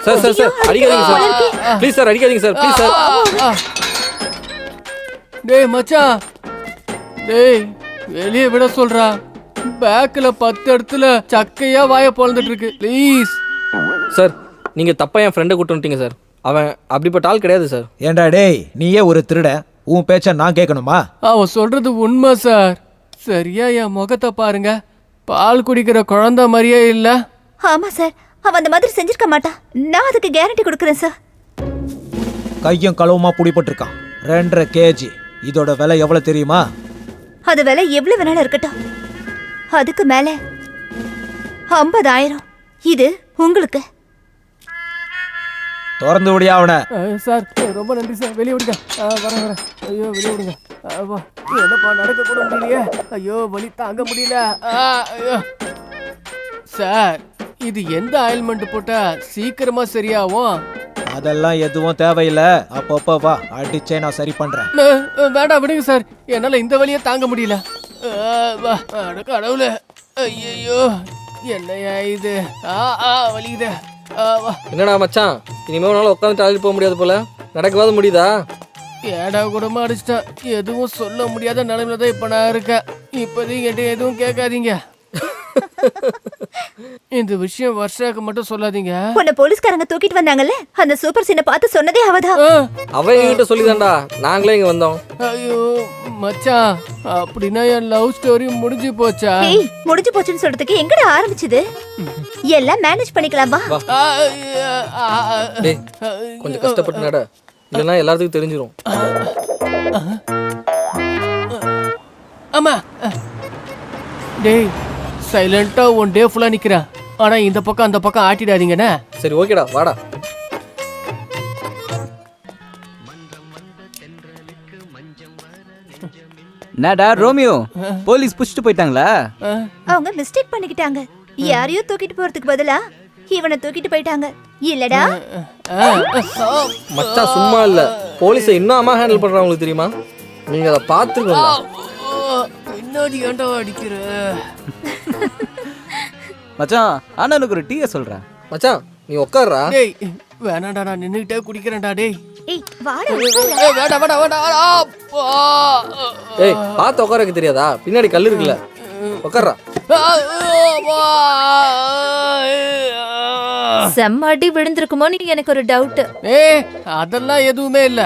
சார் சார் சார், அடிக்காதீங்க சார் ப்ளீஸ் சார், அடிக்காதீங்க சார் ப்ளீஸ் சார். டேய் மச்சான், டேய் வெளியே விட சொல்றா. பேக்ல 10 இடத்துல சக்கையா வாய பொழந்துட்டு இருக்கு. ப்ளீஸ் சார், நீங்கள் தப்பாக என் ஃப்ரெண்டை கூட்டு வந்துட்டீங்க சார். அவன் அப்படிப்பட்ட ஆள் கிடையாது சார். ஏண்டா டேய், நீயே ஒரு திருட, உன் பேச்ச நான் கேட்கணுமா? அவன் சொல்றது உண்மை சார். சரியா என் முகத்தை பாருங்க, பால் குடிக்கிற குழந்தை மாதிரியே இல்ல. ஆமா சார், அவன் அந்த மாதிரி செஞ்சிருக்க மாட்டான். நான் அதுக்கு கேரண்டி கொடுக்குறேன் சார். கையும் களவுமா புடிபட்டிருக்கான். 2.5 kg. இதோட விலை எவ்வளவு தெரியுமா? அது விலை எவ்வளவு வேணாலும் இருக்கட்டும், அதுக்கு மேல 50,000. இது உங்களுக்கு. திறந்து விடியா அவனை. சார் ரொம்ப நன்றி சார். வெளியே விடுங்க. வரேன் வரேன். ஐயோ வெளியே விடுங்க. என்னப்பா நடக்க கூட முடியலையே. ஐயோ வலி தாங்க முடியல. ஐயோ சார், இது எந்த ஆயில்மெண்ட் போட்டா சீக்கிரமா சரியாகும்? அதெல்லாம் எதுவும் தேவையில்ல. அப்பப்ப வா, அடிச்சே நான் சரி பண்றேன். வேண்டாம் விடுங்க சார், என்னால இந்த வலியை தாங்க முடியல. கடவுளே, ஐயோ என்னையா இது? வலிக்குது. என்னடா மச்சான், இனிமே உன்னால உட்காந்து டாய்லெட் போக முடியாது போல. நடக்கவாது முடியுதா? ஏடா கூடமா அடிச்சிட்டா. எதுவும் சொல்ல முடியாத நிலைமையில தான் இப்ப நான் இருக்கேன். இப்போதைக்கு என்கிட்ட எதுவும் கேட்காதீங்க. இந்த விஷயம் வர்ஷாக்கு மட்டும் சொல்லாதீங்க. உன்னை போலீஸ்காரங்க தூக்கிட்டு வந்தாங்கல்ல, அந்த சூப்பர் சீனை பார்த்து சொன்னதே அவதான். அவ என்கிட்ட சொல்லிதான்டா நாங்களே இங்க வந்தோம். ஐயோ மச்சான், அப்படின்னா என் லவ் ஸ்டோரி முடிஞ்சு போச்சா? ஏய், முடிஞ்சு போச்சுன்னு சொல்றதுக்கு எங்கடா ஆரம்பிச்சது? எல்லாம் மேனேஜ் பண்ணிக்கலாம் வா. டேய் கொஞ்சம் கஷ்டப்பட்டு நட, இல்லைன்னா எல்லாத்துக்கும் தெரிஞ்சிடும். ஆமா டேய், சைலண்டா ஒன் டே ஃபுல்லா நிக்கிறேன். ஆனா இந்த பக்கம் அந்த பக்கம் ஆட்டிடாதீங்கண்ணே. சரி ஓகேடா, வாடா. என்னடா ரோமியோ, போலீஸ் புடிச்சிட்டு போயிட்டாங்களா? அவங்க மிஸ்டேக் பண்ணிக்கிட்டாங்க. யாரையோ தூக்கிட்டு போறதுக்கு பதிலா இவனை தூக்கிட்டு போயிட்டாங்க. இல்லடா மச்சான் சும்மா இல்ல, போலீஸை இன்னும் அம்மா ஹேண்டில் பண்றாங்க. உங்களுக்கு தெரியுமா? நீங்க அதை பார்த்துருக்கோம். பின்னாடி ஏன்டா அடிக்கிற மச்சான், அண்ணனுக்கு ஒரு டீயை சொல்றேன். மச்சான் நீ உட்கார்றா. டேய் வேணாடா, நான் நின்னுகிட்டே குடிக்கிறேன்டா. டேய் ஏய் வாடா. வேடா வேடா வேடா. ஏய் பார்த்து உட்காரக்கு தெரியாதா? பின்னாடி கல் இருக்குல்ல, உட்கார்றா. செம்ம அடி விழுந்திருக்குமோன்னு எனக்கு ஒரு டவுட். அதெல்லாம் எதுவுமே இல்ல.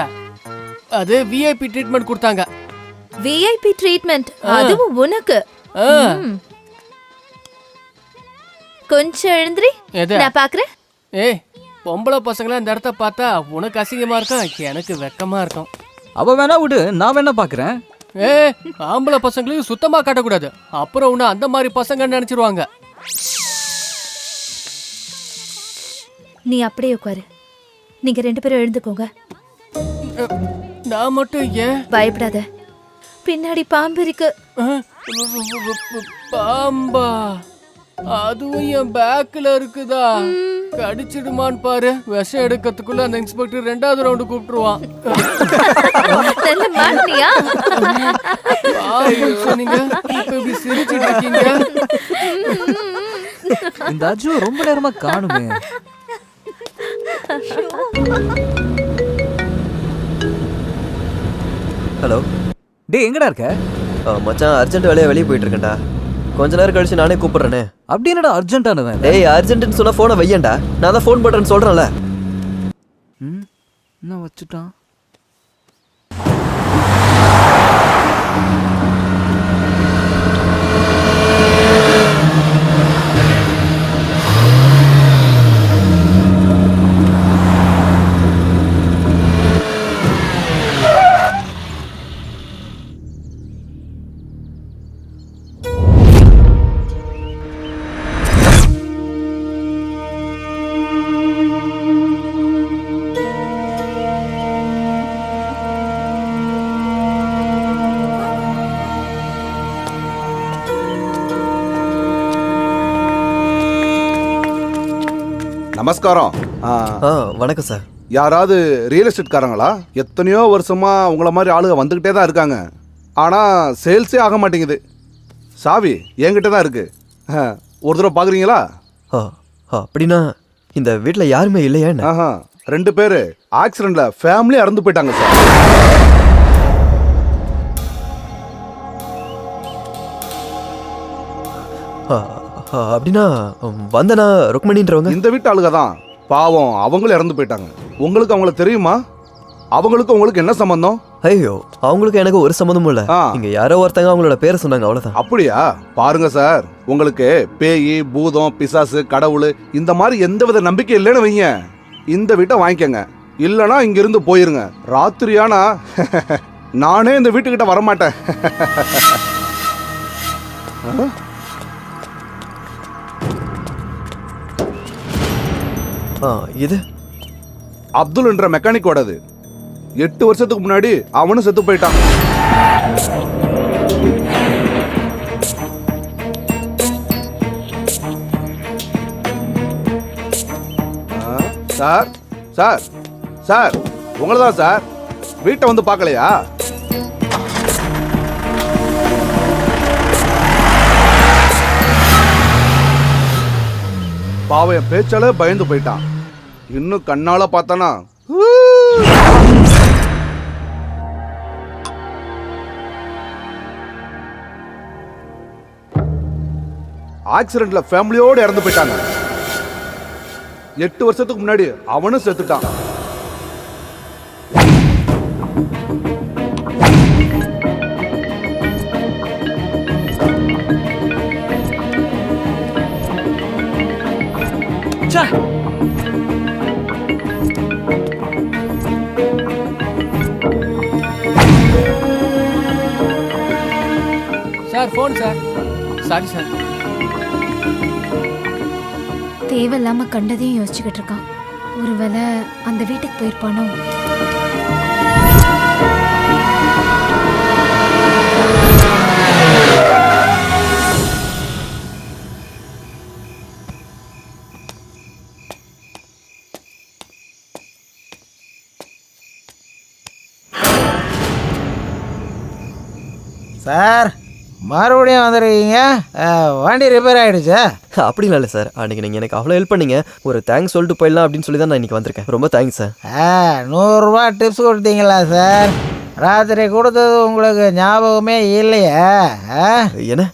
அது விஐபி ட்ரீட்மெண்ட் கொடுத்தாங்க. VIP treatment? அதுவும் உனக்கு? கொஞ்சம் எழுந்திரி, நான் பாக்குறேன். ஏய் பொம்பளை பசங்கள இந்த இடத்த பார்த்தா உனக்கு அசிங்கமா இருக்கும், எனக்கு வெக்கமா இருக்கும். அவ வேணா விடு, நான் வேணா பாக்குறேன். ஆம்பளை பசங்களையும் சுத்தமா காட்டக்கூடாது, அப்புறம் உன்னை அந்த மாதிரி பசங்க நினைச்சிருவாங்க. நீ அப்படியே உட்காரு. நீங்க 2 பேரும் எழுந்துக்கோங்க. நான் மட்டும் ஏன்? பயப்படாத, பின்னாடி பாம்பு இருக்கு. பாம்பா? அதுவும் என் பேக்ல இருக்குதா? கடிச்சிடுமான்னு பாரு. விஷம் எடுக்கிறதுக்குள்ள அந்த இன்ஸ்பெக்டர் 2வது ரவுண்டு கூப்பிட்டுருவான். நல்ல மாட்டியா? சொன்னீங்க, இப்ப இப்படி சிரிச்சிட்டு இருக்கீங்க. இந்த அஜு ரொம்ப நேரமா காணுமே. ஹலோ டேய், எங்கடா இருக்க? மச்சான், அர்ஜென்ட் வேலையா வெளியே போயிட்டு இருக்கேன்டா. கொஞ்ச நேரம் கழிச்சு நானே கூப்பிடுறேனே. அப்படி என்னடா அர்ஜென்ட்டானவன்? டேய், அர்ஜென்ட்னு சொன்னா போனை வையேன்டா. நான் தான் ஃபோன் பண்றேன்னு சொல்றேன்ல. என்ன வச்சுட்டான்? நமஸ்காரம். வணக்கம் சார். யாராவது ரியல் எஸ்டேட்காரங்களா? எத்தனையோ வருஷமா உங்களை மாதிரி ஆளுங்க வந்துக்கிட்டே தான் இருக்காங்க. ஆனால் சேல்ஸே ஆக மாட்டேங்குது. சாவி என்கிட்ட தான் இருக்கு. ஒரு தடவை பார்க்குறீங்களா? அப்படின்னா இந்த வீட்டில் யாருமே இல்லையா? 2 பேர் ஆக்சிடென்ட்ல ஃபேமிலி இறந்து போயிட்டாங்க சார். அப்படின்னா வந்தனா ருக்மணின்றவங்க இந்த வீட்டு ஆளுங்க தான். பாவம், அவங்களும் இறந்து போயிட்டாங்க. உங்களுக்கு அவங்கள தெரியுமா? அவங்களுக்கு உங்களுக்கு என்ன சம்பந்தம்? ஐயோ, அவங்களுக்கு எனக்கு ஒரு சம்மந்தமும் இல்ல. இங்க யாரோ ஒருத்தங்க அவங்களோட பேரை சொன்னாங்க, அவ்வளவுதான். அப்படியா? பாருங்க சார், உங்களுக்கு பேய், பூதம், பிசாசு, கடவுள் இந்த மாதிரி எந்தவித நம்பிக்கை இல்லைன்னு வைங்க, இந்த வீட்டை வாங்கிக்கங்க. இல்லைன்னா இங்கிருந்து போயிருங்க. ராத்திரியானா நானே இந்த வீட்டுக்கிட்ட வரமாட்டேன். இது அப்துல் என்ற மெக்கானிக்கோடது. 8 வருஷத்துக்கு முன்னாடி அவனும் செத்து போயிட்டான். சார் சார் சார், உங்களை தான் சார். வீட்டை வந்து பார்க்கலையா? பாவம், என் பேச்சால பயந்து போயிட்டான். இன்னும் கண்ணால பார்த்தானா ஆக்சிடென்ட்ல ஃபேமிலியோட இறந்து போயிட்டாங்க. 8 வருஷத்துக்கு முன்னாடி அவனும் செத்துட்டான். Sir, phone sir. Sorry sir. தேவையில்லாம கண்டதையும் யோசிச்சுக்கிட்டு இருக்கான். ஒருவேளை அந்த வீட்டுக்கு போயிருப்பானோ? சார், மறுபடியும் வந்துருக்கீங்க. வண்டி ரிப்பேர் ஆகிடுச்சா? அப்படிலாம் இல்லை சார். அன்றைக்கி நீங்கள் எனக்கு அவ்வளோ ஹெல்ப் பண்ணீங்க. ஒரு தேங்க்ஸ் சொல்லிட்டு போயிடலாம் அப்படின்னு சொல்லி தான் நான் இன்றைக்கி வந்திருக்கேன். ரொம்ப தேங்க்ஸ் சார். 100 ரூபா டிப்ஸ் கொடுத்தீங்களா சார்? ராத்திரி கொடுத்தது உங்களுக்கு ஞாபகமே இல்லையா? என்ன?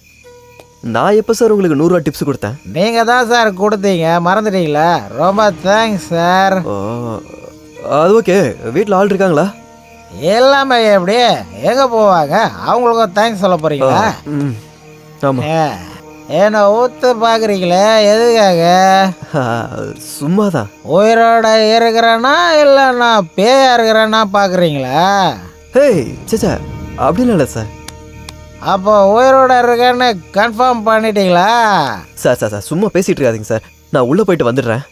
நான் எப்போ சார் உங்களுக்கு 100 ரூபா டிப்ஸ் கொடுத்தேன்? நீங்கள் தான் சார் கொடுத்தீங்க, மறந்துட்டீங்களா? ரொம்ப தேங்க்ஸ் சார். அது ஓகே. வீட்டில் ஆள் இருக்காங்களா? எல்லாமே எப்படி எங்கே போவாங்க? அவங்களுக்கும் தேங்க்ஸ் சொல்ல போகிறீங்களா? ஆமாம். என்ன ஊத்து பார்க்குறீங்களே, எதுக்காக? சும்மா தான். உயிரோட இருக்கிறேன்னா இல்லை நான் பேயா இருக்கிறேன்னா பார்க்குறீங்களா? ஹேய் சேச்சா, அப்படின்னு இல்லை சார். அப்போ உயிரோட இருக்கேன்னு கன்ஃபார்ம் பண்ணிட்டீங்களா? சார் சார் சார், சும்மா பேசிகிட்டு இருக்காதீங்க சார். நான் உள்ளே போயிட்டு வந்துடுறேன்.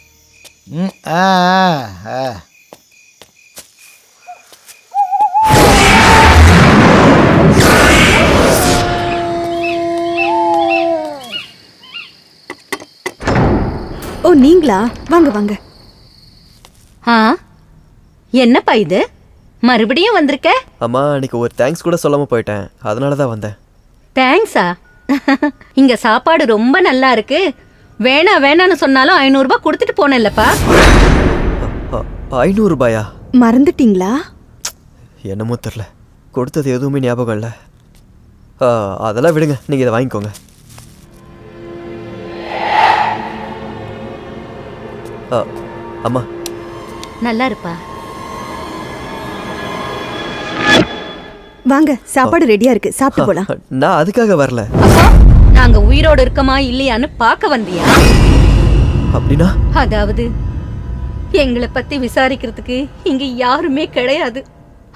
ம் ஆ ஆ ஆ ஓ நீங்களா? வாங்க வாங்க. ஆ என்னப்பா இது மறுபடியும் வந்திருக்க? அம்மா அன்னைக்கு ஒரு தேங்க்ஸ் கூட சொல்லாம போயிட்டேன், அதனால தான் வந்தேன். தேங்க்ஸா? இங்க சாப்பாடு ரொம்ப நல்லா இருக்கு. வேணான்னு சொன்னாலும் 500 ரூபாய் கொடுத்துட்டு போனேன்லப்பா. 500 ரூபாயா? மறந்துட்டீங்களா? என்னமோ தெரில, கொடுத்தது எதுவுமே ஞாபகம் இல்லை. அதெல்லாம் விடுங்க, நீங்கள் இதை வாங்கிக்கோங்க. அம்மா நல்லா இருப்பா. வாங்க, சாப்பாடு ரெடியா இருக்கு, சாப்பிட்டு போலாம். நான் அதுக்காக வரல. அப்போ நாங்க உயிரோடு இருக்கமா இல்லையான்னு பார்க்க வந்தியா? அப்படின்னா? அதாவது எங்களை பத்தி விசாரிக்கிறதுக்கு இங்க யாருமே கிடையாது,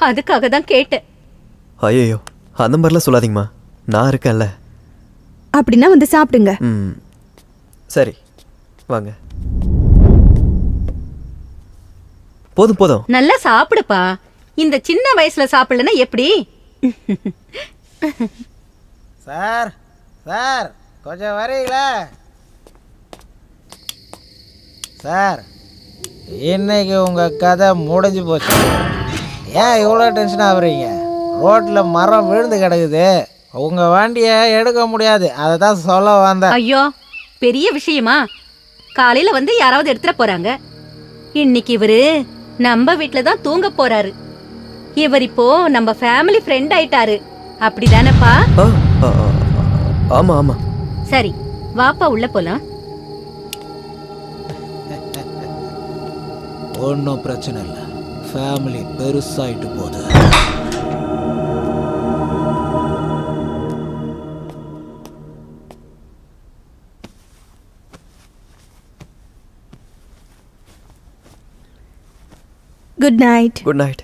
அதுக்காக தான் கேட்டேன். ஐயோ, அந்த மாதிரிலாம் சொல்லாதீங்கம்மா, நான் இருக்கேன்ல. அப்படின்னா வந்து சாப்பிடுங்க. ம் சரி வாங்க. போதும் போதும். நல்லா சாப்பிடுப்பா. இந்த சின்ன வயசுல சாப்பிடலன்னா எப்படி? சார் சார் கொஞ்சம் வரீங்களா சார்? இன்னைக்கு உங்கள் கதை முடிஞ்சு போச்சு. ஏன் இவ்வளோ டென்ஷன் ஆகுறீங்க? ரோட்டில் மரம் விழுந்து கிடக்குது, உங்கள் வண்டியை எடுக்க முடியாது, அதை தான் சொல்ல வந்தேன். ஐயோ, பெரிய விஷயமா? காலையில வந்து யாராவது எடுத்துட போறாங்க. இன்னைக்கு இவரு நம்ம வீட்டுல தான் தூங்க போறாரு. இவர் இப்போ நம்ம ஃபேமிலி ஃப்ரெண்ட் ஆயிட்டாரு, அப்படிதானப்பா? ஆமா ஆமா. சரி வாப்பா, உள்ள போலாம். ஒன்றும் பிரச்சனை இல்லை, ஃபேமிலி பெருசாயிட்டு போகுது. Good night. Good night.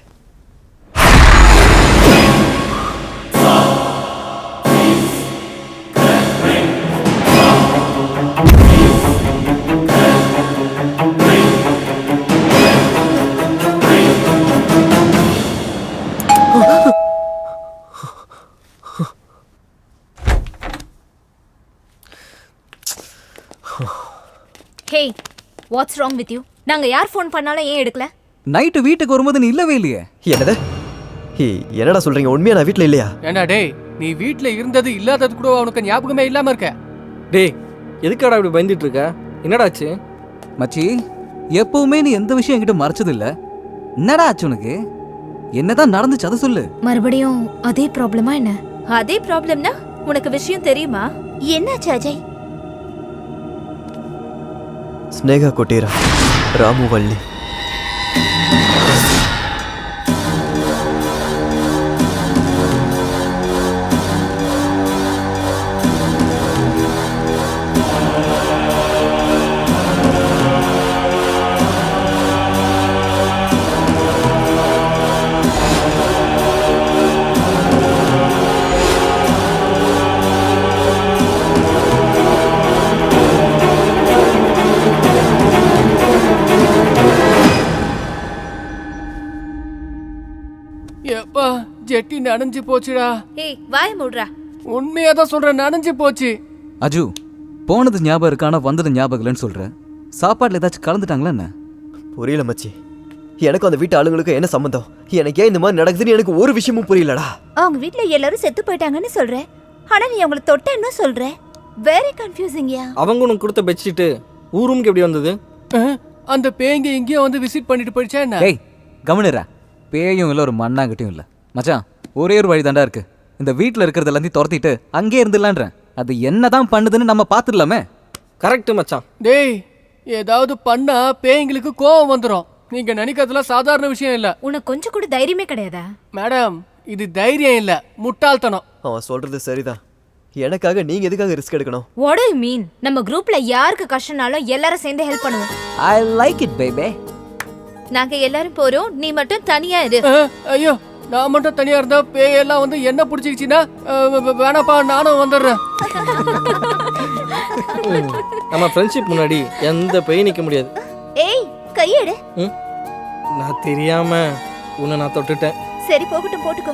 Hey, what's wrong with you? நாங்க யார் ஃபோன் பண்ணாலும் ஏன் எடுக்கல? நைட்டு வீட்டுக்கு வரும்போது நீ இல்லவே இல்லையே. என்னது? என்னடா சொல்றீங்க? உண்மையா நான் வீட்டில் இல்லையா? ஏண்டா டேய், நீ வீட்டில் இருந்தது இல்லாதது கூட உனக்கு ஞாபகமே இல்லாம இருக்க. டேய், எதுக்காடா இப்படி பயந்துட்டு இருக்க? என்னடாச்சு மச்சி? எப்பவுமே நீ எந்த விஷயம் என்கிட்ட மறைச்சது இல்ல. என்னடா ஆச்சு உனக்கு? என்னதான் நடந்துச்சு அதை சொல்லு. மறுபடியும் அதே ப்ராப்ளமா என்ன? அதே ப்ராப்ளம்னா உனக்கு விஷயம் தெரியுமா? என்னாச்சு அஜய்? ஸ்னேகா கொட்டீரா, ராமு வள்ளி. எப்பா ஜெட்டி நனைஞ்சு போச்சுடா. ஏய் வாய மூடுறா. உண்மையா தான் சொல்றேன், நனைஞ்சு போச்சு. அஜு, போனது ஞாபகம் இருக்கான வந்தது ஞாபகம் இல்லைன்னு சொல்ற. சாப்பாடுல ஏதாச்சும் கலந்துட்டாங்களா என்ன? புரியல மச்சி, எனக்கும் அந்த வீட்டு ஆளுங்களுக்கும் என்ன சம்பந்தம்? எனக்கு ஏன் இந்த மாதிரி நடக்குதுன்னு எனக்கு ஒரு விஷயமும் புரியலடா. அவங்க வீட்ல எல்லாரும் செத்து போயிட்டாங்கன்னு சொல்ற, ஆனா நீ அவங்கள தொட்டன்னு சொல்ற. வெரி கன்ஃபியூசிங்யா. அவங்க உனக்கு கொடுத்த பெட்ஷீட்டு ஊருக்கு எப்படி வந்தது? அந்த பேய்ங்க எங்கேயோ வந்து விசிட் பண்ணிட்டு போயிடுச்சா என்ன? ஏய் கவனிரா, பேயும் இல்லை ஒரு மண்ணாங்கட்டியும் இல்லை மச்சான். ஒரே ஒரு வழி தாண்டா இருக்கு. இந்த வீட்டில் இருக்கிறது எல்லாத்தையும் துரத்திட்டு அங்கே இருந்துடலான்றேன். அது என்னதான் பண்ணுதுன்னு நம்ம பார்த்துடலாமே. கரெக்ட் மச்சான். டேய், ஏதாவது பண்ணா பேய்ங்களுக்கு கோவம் வந்துடும். நீங்க நினைக்கிறதுலாம் சாதாரண விஷயம் இல்ல. உனக்கு கொஞ்சம் கூட தைரியமே கிடையாதா? மேடம், இது தைரியம் இல்ல, முட்டாள்தனம். அவன் சொல்றது சரிதான். எனக்காக நீங்க எதுக்காக ரிஸ்க் எடுக்கணும்? What to you mean? நம்ம குரூப்ல யாருக்கு கஷ்டம்னாலும் எல்லாரும் சேர்ந்து ஹெல்ப் பண்ணுவோம். I like it baby. நாங்க எல்லாரும் போறோம், நீ மட்டும் தனியா இரு. ஐயோ, நான் மட்டும் தனியா இருந்தா பேய் எல்லாம் வந்து என்ன பிடிச்சிக்கிச்சுன்னா வேணாப்பா, நானும் வந்துடுறேன். நம்ம ஃப்ரெண்ட்ஷிப் முன்னாடி எந்த பேய் நிற்க முடியாது. ஏய் கையெடு. நான் தெரியாம உன்னை நான் தொட்டுட்டேன். சரி போகட்டும், போட்டுக்கோ.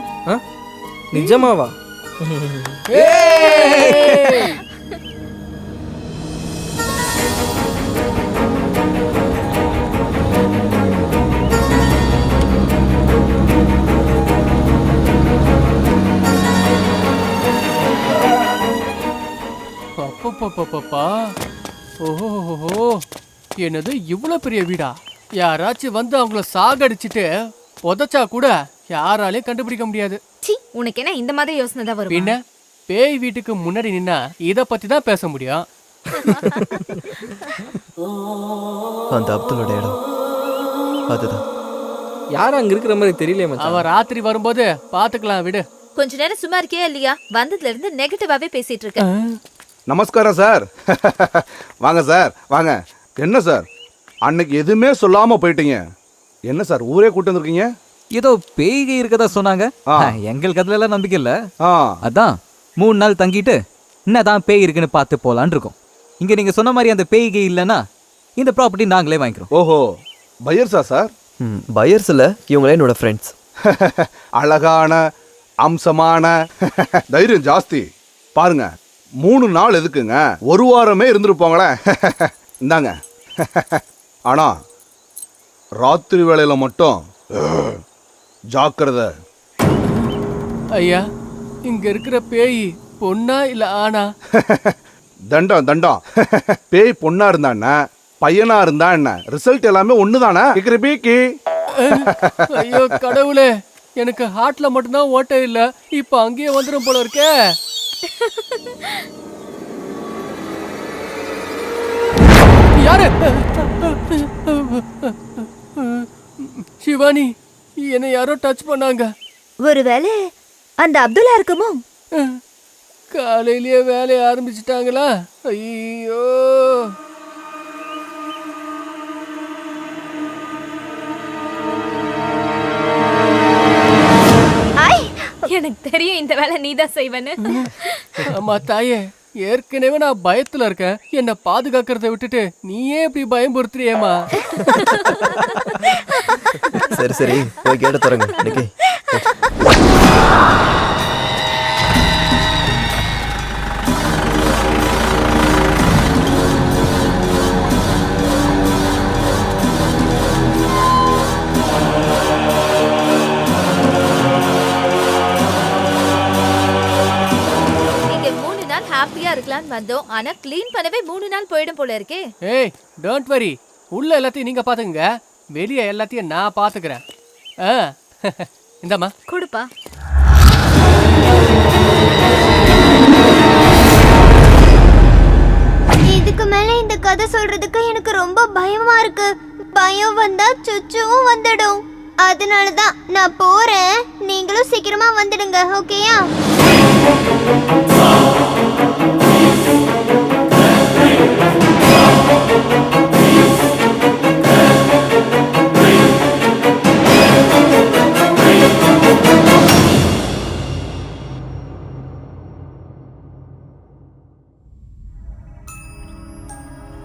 நிஜமாவா? அப்பப்பப்பப்பா, ஓஹோ, என்னது இவ்வளவு பெரிய வீடா? யாராச்சும் வந்து அவங்கள சாகடிச்சிட்டு புதைச்சா கூட யாராலையும் கண்டுபிடிக்க முடியாது. சி, உனக்கு என்ன இந்த மாதிரி யோசனை தான் வரும்? பின்ன பேய் வீட்டுக்கு முன்னாடி நின்னா இத பத்தி தான் பேச முடியும். அந்த அப்துல்லோட இடம் அதுதான். யாரும் அங்க இருக்கிற மாதிரி தெரியல மச்சான். அவன் ராத்திரி வரும்போது பாத்துக்கலாம், விடு. கொஞ்ச நேரம் சும்மா இருக்கியா இல்லையா? வந்ததுல இருந்து நெகட்டிவாவே பேசிட்டு இருக்க. நமஸ்காரம் சார். வாங்க சார் வாங்க. என்ன சார் அன்னைக்கு எதுவுமே சொல்லாம போயிட்டீங்க? என்ன சார் ஊரே கூட்டு வந்திருக்கீங்க? ஏதோ பேய்கை இருக்கதா சொன்னாங்க. ஆ. எங்களுக்கு அதுல எல்லாம் நம்பிக்கை இல்ல. ஆ அதான் 3 நாள் தங்கிட்டு என்னதான் பேய் இருக்குன்னு பார்த்து போலான்னு இருக்கோம். இங்க நீங்க சொன்ன மாதிரி அந்த பேய்கை இல்லைன்னா இந்த ப்ராப்பர்ட்டி நாங்களே வாங்கிக்கிறோம். ஓஹோ, பையர்ஸா சார்? பையர்ஸ் இல்ல, இவங்களே என்னோட ஃப்ரெண்ட்ஸ். அழகான அம்சமான தைரியம் ஜாஸ்தி. பாருங்க 3 நாள் எதுக்குங்க, 1 வாரமே இருந்துருப்பாங்களேன். இந்தாங்க. ஆனா ராத்திரி வேளையில மட்டும் ஜாக்கிரதை. ஐயா, இங்க இருக்கிற பேய் பொண்ணா இல்ல ஆனா? தண்டம் தண்டம். பேய் பொண்ணா இருந்தா என்ன, பையனா இருந்தா என்ன, ரிசல்ட் எல்லாமே ஒண்ணுதானே. பீக்கி. ஐயோ கடவுளே, எனக்கு ஹார்ட்ல மட்டும்தான் ஓட்டை இல்ல, இப்ப அங்கேயே வந்துடும் போல இருக்கே. யாரு? சிவானி, என்னை யாரோ டச் பண்ணாங்க. ஒருவேளை அந்த அப்துல்லா இருக்குமோ? காலையிலேயே வேலையை ஆரம்பிச்சிட்டாங்களா? ஐயோ, எனக்கு தெரியும் இந்த வேலை நீதான் செய்வேன்னு. அம்மா தாயே, ஏற்கனவே நான் பயத்துல இருக்கேன். என்ன பாதுகாக்கிறத விட்டுட்டு நீயே இப்படி பயம்புறுத்துறியேம்மா. சரி சரி, போய் கேட்டு தரங்க. இன்னைக்கு ஹாப்பியா இருக்கலாம்னு வந்தோம். ஆனா க்ளீன் பண்ணவே 3 நாள் போயிடும் போல இருக்கே. ஏய், டோன்ட் வரி. உள்ள எல்லாத்தையும் நீங்க பாத்துக்கங்க, வெளியே எல்லாத்தையும் நான் பாத்துக்கிறேன். இந்தாம்மா கொடுப்பா. இதுக்கு மேல இந்த கதை சொல்றதுக்கு எனக்கு ரொம்ப பயமா இருக்கு. பயம் வந்தா சுச்சுவும் வந்துடும். அதனாலதான் நான் போறேன். நீங்களும் சீக்கிரமா வந்துடுங்க, ஓகேயா?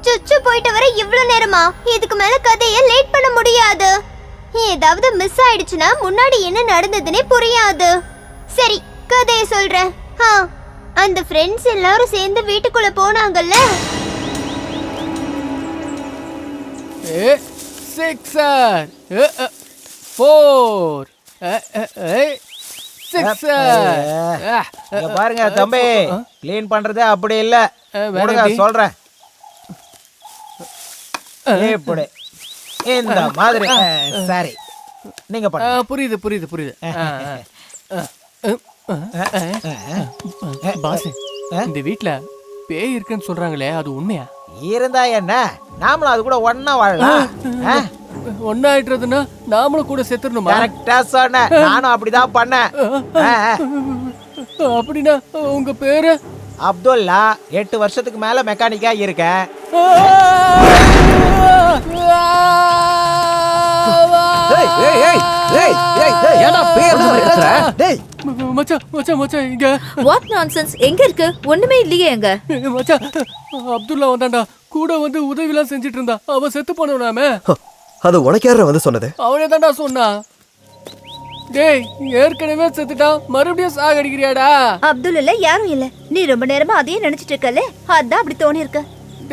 சுச்சு போயிட்டு வர இவ்வளவு நேரமா? இதுக்கு மேல கதையை லேட் பண்ண முடியாது. ஏதாவது மிஸ் ஆயிடுச்சுன்னா முன்னாடி என்ன நடந்ததுன்னே புரியாது. சரி, கதையை சொல்றேன். அந்த ஃப்ரெண்ட்ஸ் எல்லாரும் சேர்ந்து வீட்டுக்குள்ள போனாங்கல்ல. 6 4 இங்க பாருங்க தம்பி, க்ளீன் பண்றதே அப்படி இல்ல. சொல்றேன் இப்படி இந்த மாதிரி. சரி, நீங்க புரியுது புரியுது புரியுது. பாஸ், இந்த வீட்ல பேய் இருக்குன்னு சொல்றாங்களே, அது உண்மையா? இருந்தா என்ன, நாமளும் அது கூட ஒண்ணா வாழலாம். ஒன்னாயிட்டுறதுன்னா நாமளும் கூட செத்துடணுமா? கரெக்டா சொன்ன, நானும் அப்படிதான் பண்ணேன். அப்படின்னா உங்க பேரு? அப்துல்லா. 8 வருஷத்துக்கு மேல மெக்கானிக்கா இருக்கேன். What nonsense? எங்க இருக்கு? ஒண்ணுமே இல்லையே. எங்க மச்சான், அப்துல்லா வந்தான்டா. கூட வந்து உதவிலாம் செஞ்சிட்டு இருந்தா. அவன் செத்து போனவனாமே. அது உனக்கு யார வந்து சொன்னது? அவனே தான்டா சொன்னா. டேய் ஏற்கனவே செத்துட்டான், மறுபடியும் சாகடிக்கிறியாடா? அப்துல் இல்ல, யாரும் இல்ல. நீ ரொம்ப நேரமா அதையே நினைச்சிட்டு இருக்கல, அதான் அப்படி தோணி இருக்க.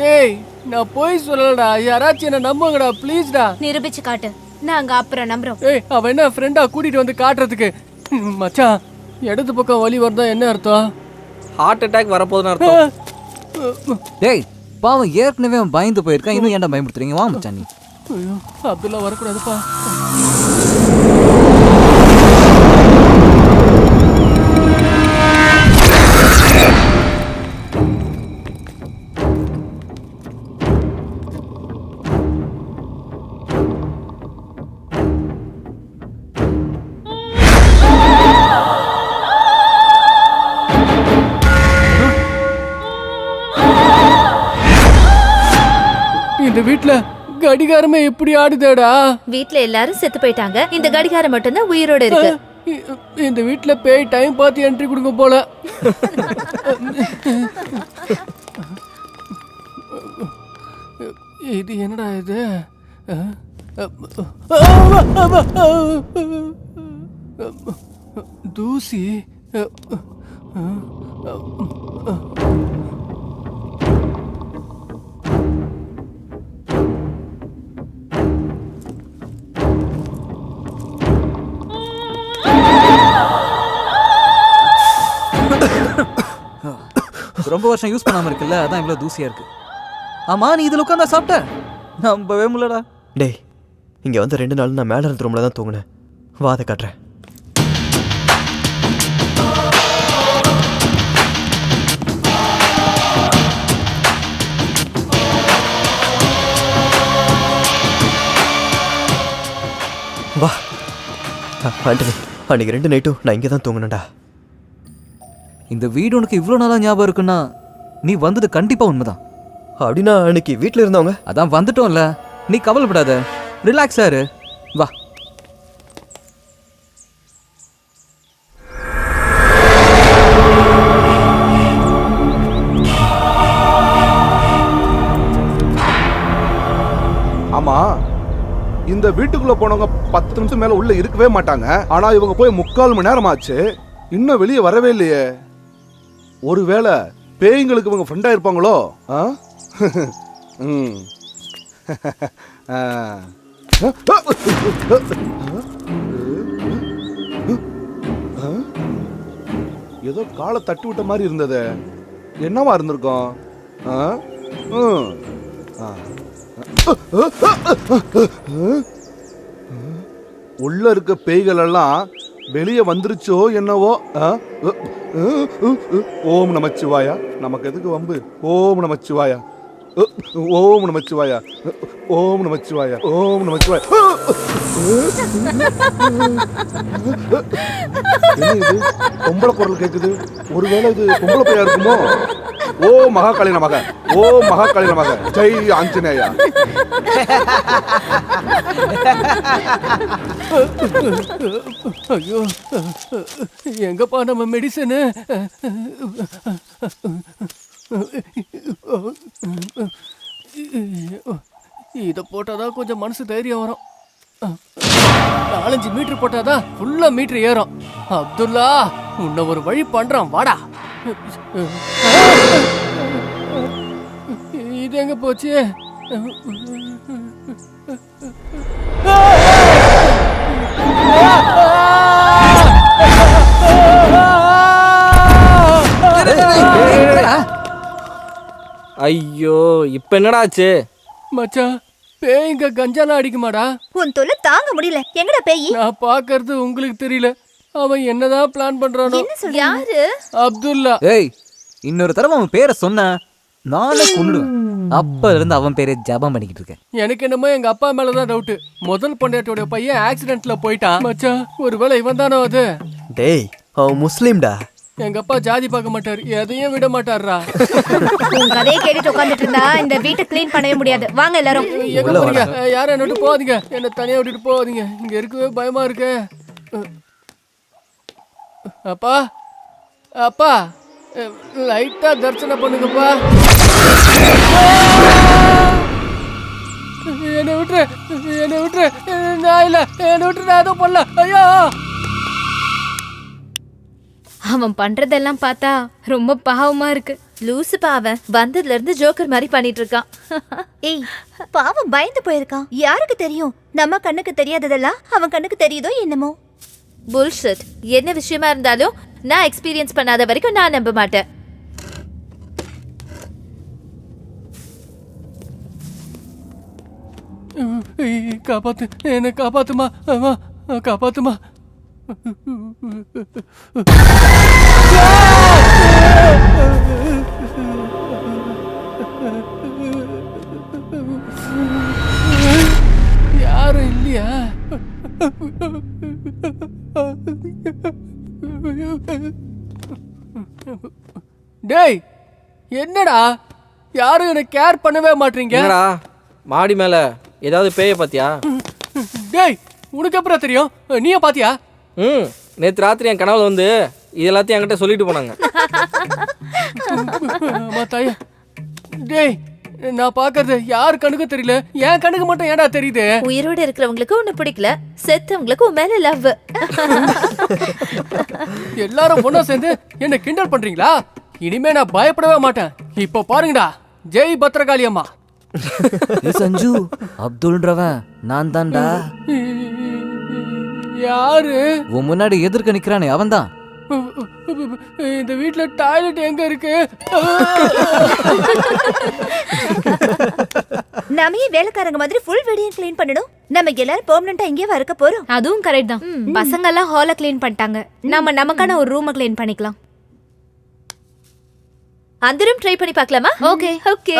டேய் நான் போய் சொல்லலடா, யாராச்சும் என்ன நம்புங்கடா ப்ளீஸ்டா. நிரூபிச்சு காட்டு, நாங்க அப்புறம் நம்புறோம். ஏய் அவன் என்ன ஃப்ரெண்டா கூட்டிட்டு வந்து காட்டுறதுக்கு? மச்சான் இடது பக்கம் வலி வருதா என்ன அர்த்தம்? ஹார்ட் அட்டாக் வரப்போகுதுன்னு அர்த்தம். டேய் பாவம் ஏற்கனவே அவன் பயந்து போயிருக்கான், இன்னும் ஏன்டா பயமுறுத்துறீங்க? வா மச்சான் நீ. ஐயோ அப்துல்லா வரக்கூடாதுப்பா. இந்த வீட்ல கடிகாரமே எப்படி ஆடுதேடா? வீட்ல எல்லாரும் செத்து போயிட்டாங்க, இந்த கடிகாரம் மட்டும் தான் உயிரோட இருக்கு. இந்த வீட்ல பேய் டைம் பார்த்து என்ட்ரி கொடுங்க போல. இது என்னடா இது? தூசி. ரொம்ப வருஷம் யூஸ் பண்ணாம இருக்குல்ல, அதான் இவ்வளவு தூசியா இருக்கு. ஆமா நீ இதுல உட்காந்தா சாப்பிட்ட? நம்பவே முடியலடா. டேய் இங்க வந்து 2 நாள் நான் மேல இருந்த ரூம்ல தான் தூங்கினேன். வா அதை காட்டுறேன். வா ஆண்டனி, அன்னைக்கு 2 நைட்டும் நான் இங்கே தான் தூங்கினேன்டா. இந்த வீடு உனக்கு இவ்வளோ நாளா ஞாபகம் இருக்குன்னா நீ வந்தது கண்டிப்பா உண்மைதான். அப்படின்னா அன்னைக்கு வீட்டில் இருந்தவங்க? அதான் வந்துட்டோம்ல, நீ கவலைப்படாத, ரிலாக்ஸா இரு. வா. ஆமா இந்த வீட்டுக்குள்ள போனவங்க 10 நிமிஷம் மேல உள்ள இருக்கவே மாட்டாங்க. ஆனா இவங்க போய் 3/4 மணி நேரம் ஆச்சு, இன்னும் வெளியே வரவே இல்லையே. ஒருவேளை பேய்களுக்கு இவங்க ஃப்ரெண்டா இருப்பாங்களோ? ஏதோ காலை தட்டி விட்ட மாதிரி இருந்தது, என்னவா இருந்திருக்கும்? உள்ள இருக்க பேய்கள் எல்லாம் வெளியே வந்துருச்சோ என்னவோ. ஓம் நமச்சிவாயா, நமக்கு எதுக்கு வம்பு? ஓம் நமச்சிவாயா, ஓம் நமச்சிவாயா, ஓம் நமச்சிவாயா, ஓம் நமச்சிவாயா. என்ன இது பொம்பளை குரல் கேக்குது? ஒருவேளை இது பொம்பளை பையா இருக்குமோ? ஓ மகாகாளி நமக, ஓ மகாகாளி நமக, ஜெய் ஆஞ்சநேயா. ஐயோ எங்கப்பா நம்ம மெடிசனு? இதை போட்டாதான் கொஞ்சம் மனசு தைரியம் வரும். 4-5 மீட்டர் போட்டாதான் ஃபுல்லா மீட்டர் ஏறும். அப்துல்லா உன்னை ஒரு வழி பண்றான், வாடா. இது எங்க போச்சு? ஐயோ இப்ப என்னடா ஆச்சு? மச்சான் பேய்ங்க கஞ்சாலாம் அடிக்குமாடா? உன் தொல்லை தாங்க முடியல. எங்கடா பேய்? நான் பாக்குறது உங்களுக்கு தெரியல, அவன் என்னதான் பிளான் பண்றானோ. என்ன சொல்ற? யாரு? அப்துல்லா. ஏய் இன்னொரு தடவை அவன் பேரை சொன்ன நானே கொன்னுடுவேன். அப்ப இருந்து அவன் பேரை ஜபம் பண்ணிக்கிட்டு இருக்கேன். எனக்கு என்னமோ எங்க அப்பா மேலதான் டவுட். முதல் பொண்டாட்டியோட பையன் ஆக்சிடென்ட்ல போயிட்டான் மச்சான். ஒருவேளை இவன் தானோ அது? டேய் அவன் முஸ்லீம்டா. எங்க அப்பா ஜாதி பார்க்க மாட்டார், எதையும் விட மாட்டாரா. உன் கதையை கேட்டுட்டு உட்காந்துட்டு இருந்தா இந்த வீட்டை கிளீன் பண்ணவே முடியாது. வாங்க எல்லாரும். எங்க போறீங்க? யாரும் என்ன விட்டு போகாதீங்க, என்ன தனியா விட்டுட்டு போகாதீங்க, இங்க இருக்கவே பயமா இருக்கு. அப்பா அப்பா லைட்டா தரிசனம் பண்ணுங்கப்பா. என்னை விட்டுரு, என்னை விட்டுரு. நான் இல்ல, என்னை விட்டுரு, நான் எதுவும் பண்ணல. ஐயோ! அவன் பண்றதெல்லாம் பார்த்தா ரொம்ப பாவமா இருக்கு. லூசு பாவன் வந்ததுல இருந்து ஜோக்கர் மாதிரி பண்ணிட்டு இருக்கான். ஏய் பாவம் பயந்து போயிருக்கான். யாருக்கு தெரியும் நம்ம கண்ணுக்கு தெரியாததெல்லாம் அவன் கண்ணுக்கு தெரியுதோ என்னமோ. புல்ஷிட். என்ன விஷயமா இருந்தாலும் நான் எக்ஸ்பீரியன்ஸ் பண்ணாத வரைக்கும் நான் நம்ப மாட்டேன். காப்பாத்து, என்ன காப்பாத்துமா, அம்மா காப்பாத்துமா. யாரும் இல்லையா? டேய் என்னடா யாரும் என்ன கேர் பண்ணவே மாட்டீங்க? என்னடா மாடி மேல ஏதாவது பேய பாத்தியா? டேய் உனக்கு எப்பறம் தெரியும்? நீயே பாத்தியா? நேற்று ராத்திரி என் கனவுல வந்து இது எல்லாத்தையும் என்கிட்ட சொல்லிட்டு போனாங்க. மாத்தாயா, டேய் நான் பாக்குறது யார் கண்ணுக்கும் தெரியல, என் கண்ணுக்கு மட்டும் ஏன்டா தெரியுது? உயிரோட இருக்கிறவங்களுக்கு ஒண்ணு பிடிக்கல, செத்தவங்களுக்கு உன் மேல லவ். எல்லாரும் பொண்ணா சேர்ந்து என்ன கிண்டல் பண்றீங்களா? இனிமே நான் பயப்படவே மாட்டேன். இப்ப பாருங்கடா, ஜெய் பத்ரகாளி அம்மா. சஞ்சு, அப்துல்ன்றவன் நான் தான்டா. யாரு? உன் முன்னாடி எதிர்க்க நிக்கிறானே அவன்தான். இந்த வீட்ல டாய்லெட் எங்க இருக்கு? நாம வேலைக்காரங்க மாதிரி ஃபுல் வீடியும் க்ளீன் பண்ணணும். நம்ம எல்லாரும் பெர்மனன்ட்டா இங்கே இருக்க போறோம். அதுவும் கரெக்ட் தான். பசங்க எல்லாம் ஹாலை க்ளீன் பண்ணிட்டாங்க. நாம நமக்கான ஒரு ரூமை க்ளீன் பண்ணிக்கலாம். அந்த ரூம் ட்ரை பண்ணி பார்க்கலாமா? Okay okay.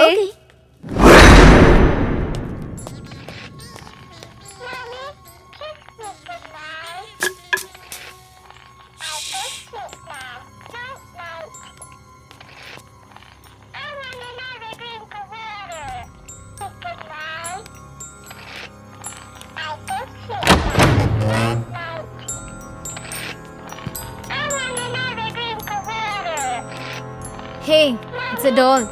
Hey, it's a doll.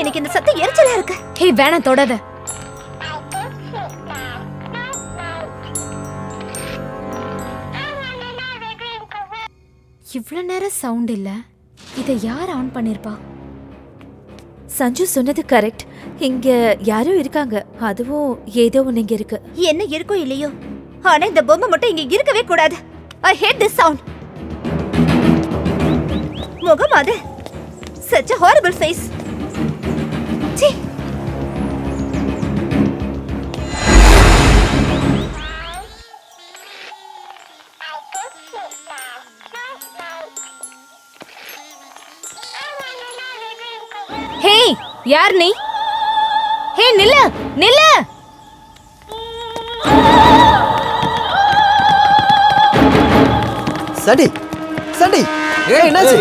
எனக்கு இந்த சத்தம் எரிச்சலா இருக்கு. ஹே, வேணாம் தொடாத. இவ்வளவு நேரம் சவுண்ட் இல்ல. இதை யார் ஆன் பண்ணிருப்பா? சஞ்சு சொன்னது கரெக்ட். இங்க யாரோ இருக்காங்க. அதுவும் ஏதோ ஒண்ணு இங்க இருக்கு. என்ன இருக்கோ இல்லையோ, ஆனா இந்த பொம்மை மட்டும் இங்க இருக்கவே கூடாது. ஐ ஹேட் திஸ் சவுண்ட். முகம் அது such a horrible face. ச்சீ. ஹே, யார் நீ? ஹே, நில்லு நில்லு. சாண்டி, சாண்டி, என்னாச்சு?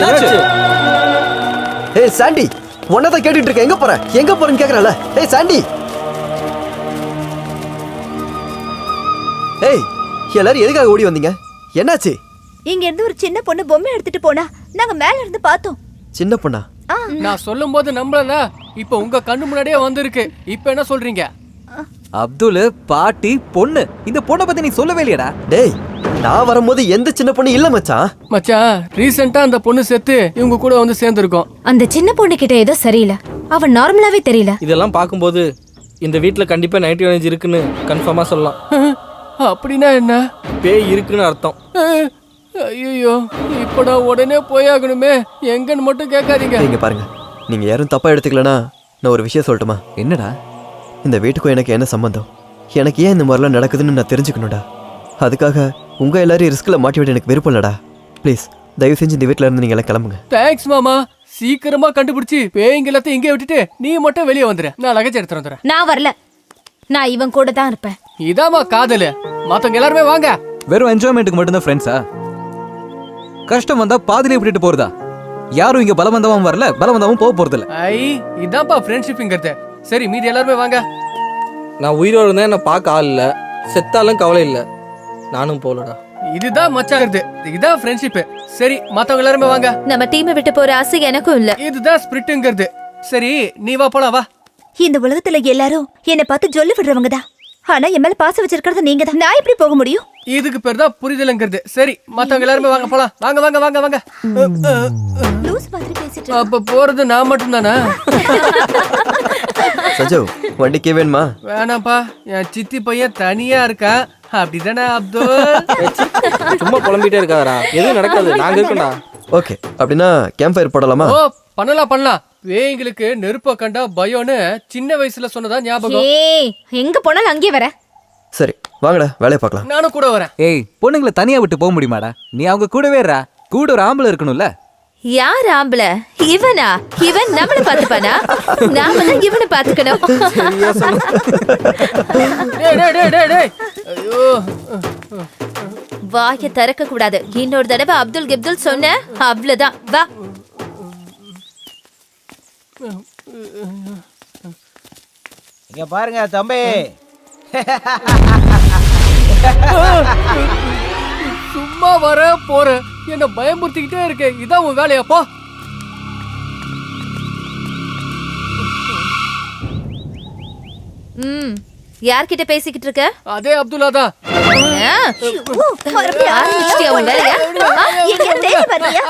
ஏய் சாண்டி, உன்னதான் கேட்டுட்டு இருக்க. எங்க போற, எங்க போறேன்னு கேக்குறல. ஏய் சாண்டி, ஏய் எல்லாரும் எதுக்காக ஓடி வந்தீங்க? என்னாச்சு? இங்க இருந்து ஒரு சின்ன பொண்ணு பொம்மை எடுத்துட்டு போனா. நாங்க மேல இருந்து பார்த்தோம். சின்ன பொண்ணா? நான் சொல்லும் போது நம்பலல. இப்ப உங்க கண்ணு முன்னாடியே வந்திருக்கு. இப்ப என்ன சொல்றீங்க? அப்துல், பாட்டி, பொண்ணு. இந்த பொண்ணை பத்தி நீ சொல்லவே இல்லையடா. டேய் நான் வரும்போது எந்த சின்ன பொண்ணு இல்ல மச்சான். மச்சான் ரீசெண்டா அந்த பொண்ணு செத்து இவங்க கூட வந்து சேர்ந்துருக்கோம். அந்த சின்ன பொண்ணு கிட்ட ஏதோ சரியில்லை. அவன் நார்மலாவே தெரியல. இதெல்லாம் பார்க்கும்போது இந்த வீட்டில் கண்டிப்பாக நைட் எனர்ஜி இருக்குன்னு கன்ஃபார்மாக சொல்லலாம். அப்படின்னா என்ன? பேய் இருக்குன்னு அர்த்தம். ஐயோ, இப்போ நான் உடனே போயாகணுமே. எங்கன்னு மட்டும் கேட்காதீங்க. இங்க பாருங்க, நீங்க யாரும் தப்பா எடுத்துக்கலனா நான் ஒரு விஷயம் சொல்லட்டுமா? என்னடா? இந்த வீட்டுக்கும் எனக்கு என்ன சம்பந்தம்? எனக்கு ஏன் இந்த மாதிரிலாம் நடக்குதுன்னு நான் தெரிஞ்சுக்கணும்டா. அதுக்காக உங்க எல்லாரையும் ரிஸ்க்ல மாட்டி விட எனக்கு விருப்பம் இல்லடா. ப்ளீஸ் தயவு செஞ்சு இந்த வீட்டில் இருந்து நீங்க எல்லாம் கிளம்புங்க. தேங்க்ஸ் மாமா. சீக்கிரமா கண்டுபிடிச்சி பேய்ங்க எல்லாத்தையும் இங்கே விட்டுட்டு நீ மட்டும் வெளியே வந்துரு. நான் லகேஜ் எடுத்துட்டு வந்துடுறேன். நான் வரல. நான் இவன் கூட தான் இருப்பேன். இதாமா காதலு. மத்தவங்க எல்லாருமே வாங்க. வெறும் என்ஜாய்மெண்ட்டுக்கு மட்டும்தான் ஃப்ரெண்ட்ஸா? கஷ்டம் வந்தா பாதிலே விட்டுட்டு போறதா? யாரும் இங்க பலவந்தமும் வரல, பலவந்தமும் போக போறது இல்ல. ஐ இதான்ப்பா ஃப்ரெண்ட்ஷிப்ங்கிறது. சரி மீதி எல்லாருமே வாங்க. நான் உயிரோடு இருந்தேன், என்ன பார்க்க ஆள் இல்லை. செத்தாலும் கவலை இல்லை. நானும் போலடா. இதுதான் மச்சாங்கிறது. இதான் ஃப்ரெண்ட்ஷிப். சரி மத்தவங்க எல்லாருமே வாங்க. நம்ம டீமை விட்டு போற ஆசை எனக்கும் இல்ல. இதுதான் ஸ்பிரிட்ங்கிறது. சரி நீ வா போலாம் வா. இந்த உலகத்துல எல்லாரும் என்னை பார்த்து ஜொல்லு விடுறவங்க தான். ஆனா என் மேல பாசம் வச்சிருக்கிறது நீங்க தான். நான் எப்படி போக முடியும்? இதுக்கு பேர் தான் புரிதலுங்கிறது. சரி, மத்தவங்க எல்லாருமே வாங்க போலாம். வாங்க வாங்க வாங்க வாங்க. லூஸ் மாதிரி பேசிட்டு அப்ப போறது நான் மட்டும் தானே? சஞ்சு வண்டிக்கே வேணுமா? வேணாம்ப்பா, என் சித்தி பையன் தனியா இருக்கா. அப்படிதானே அப்துல்? சும்மா புலம்பிட்டே இருக்காதடா, எதுவும் நடக்காது, நாங்க இருக்கோம்டா. ஓகே, அப்படின்னா கேம்ப் ஃபயர் போடலாமா? ஓ, பண்ணலாம். வேங்களுக்கு நெருப்ப கண்டா பயம்னு சின்ன வயசுல சொன்னதா ஞாபகம். ஏய், எங்க போனாலும் அங்கேயே வர. சரி வாங்கடா, வேலையை பார்க்கலாம். நானும் கூட வரேன். ஏய், பொண்ணுங்களை தனியா விட்டு போக முடியுமாடா? நீ அவங்க கூடவே இருடா. கூட ஒரு ஆம்பளை இருக்கணும்ல. யார் ஆம்பளை? இவனா? இவன் நம்மள பாத்துப்பானா? நாம தான் இவனை பாத்துக்கணும். டேய். ஐயோ, வாயை திறக்க கூடாது. இன்னொரு தடவை அப்துல் கிப்துல் சொன்ன அவ்வளவுதான். வா. இங்க பாருங்க தம்பி. சும்மா வர போற என்ன பயமுறுத்திக்கிட்டே இருக்க. இதான் உன் வேலையாப்பா? யார்கிட்ட பேசிக்கிட்டு இருக்க? அதே அப்துல்லா தான். ஆரம்பிச்சிட்டியா உன் வேலையா? எங்க தேடி வர்றியா?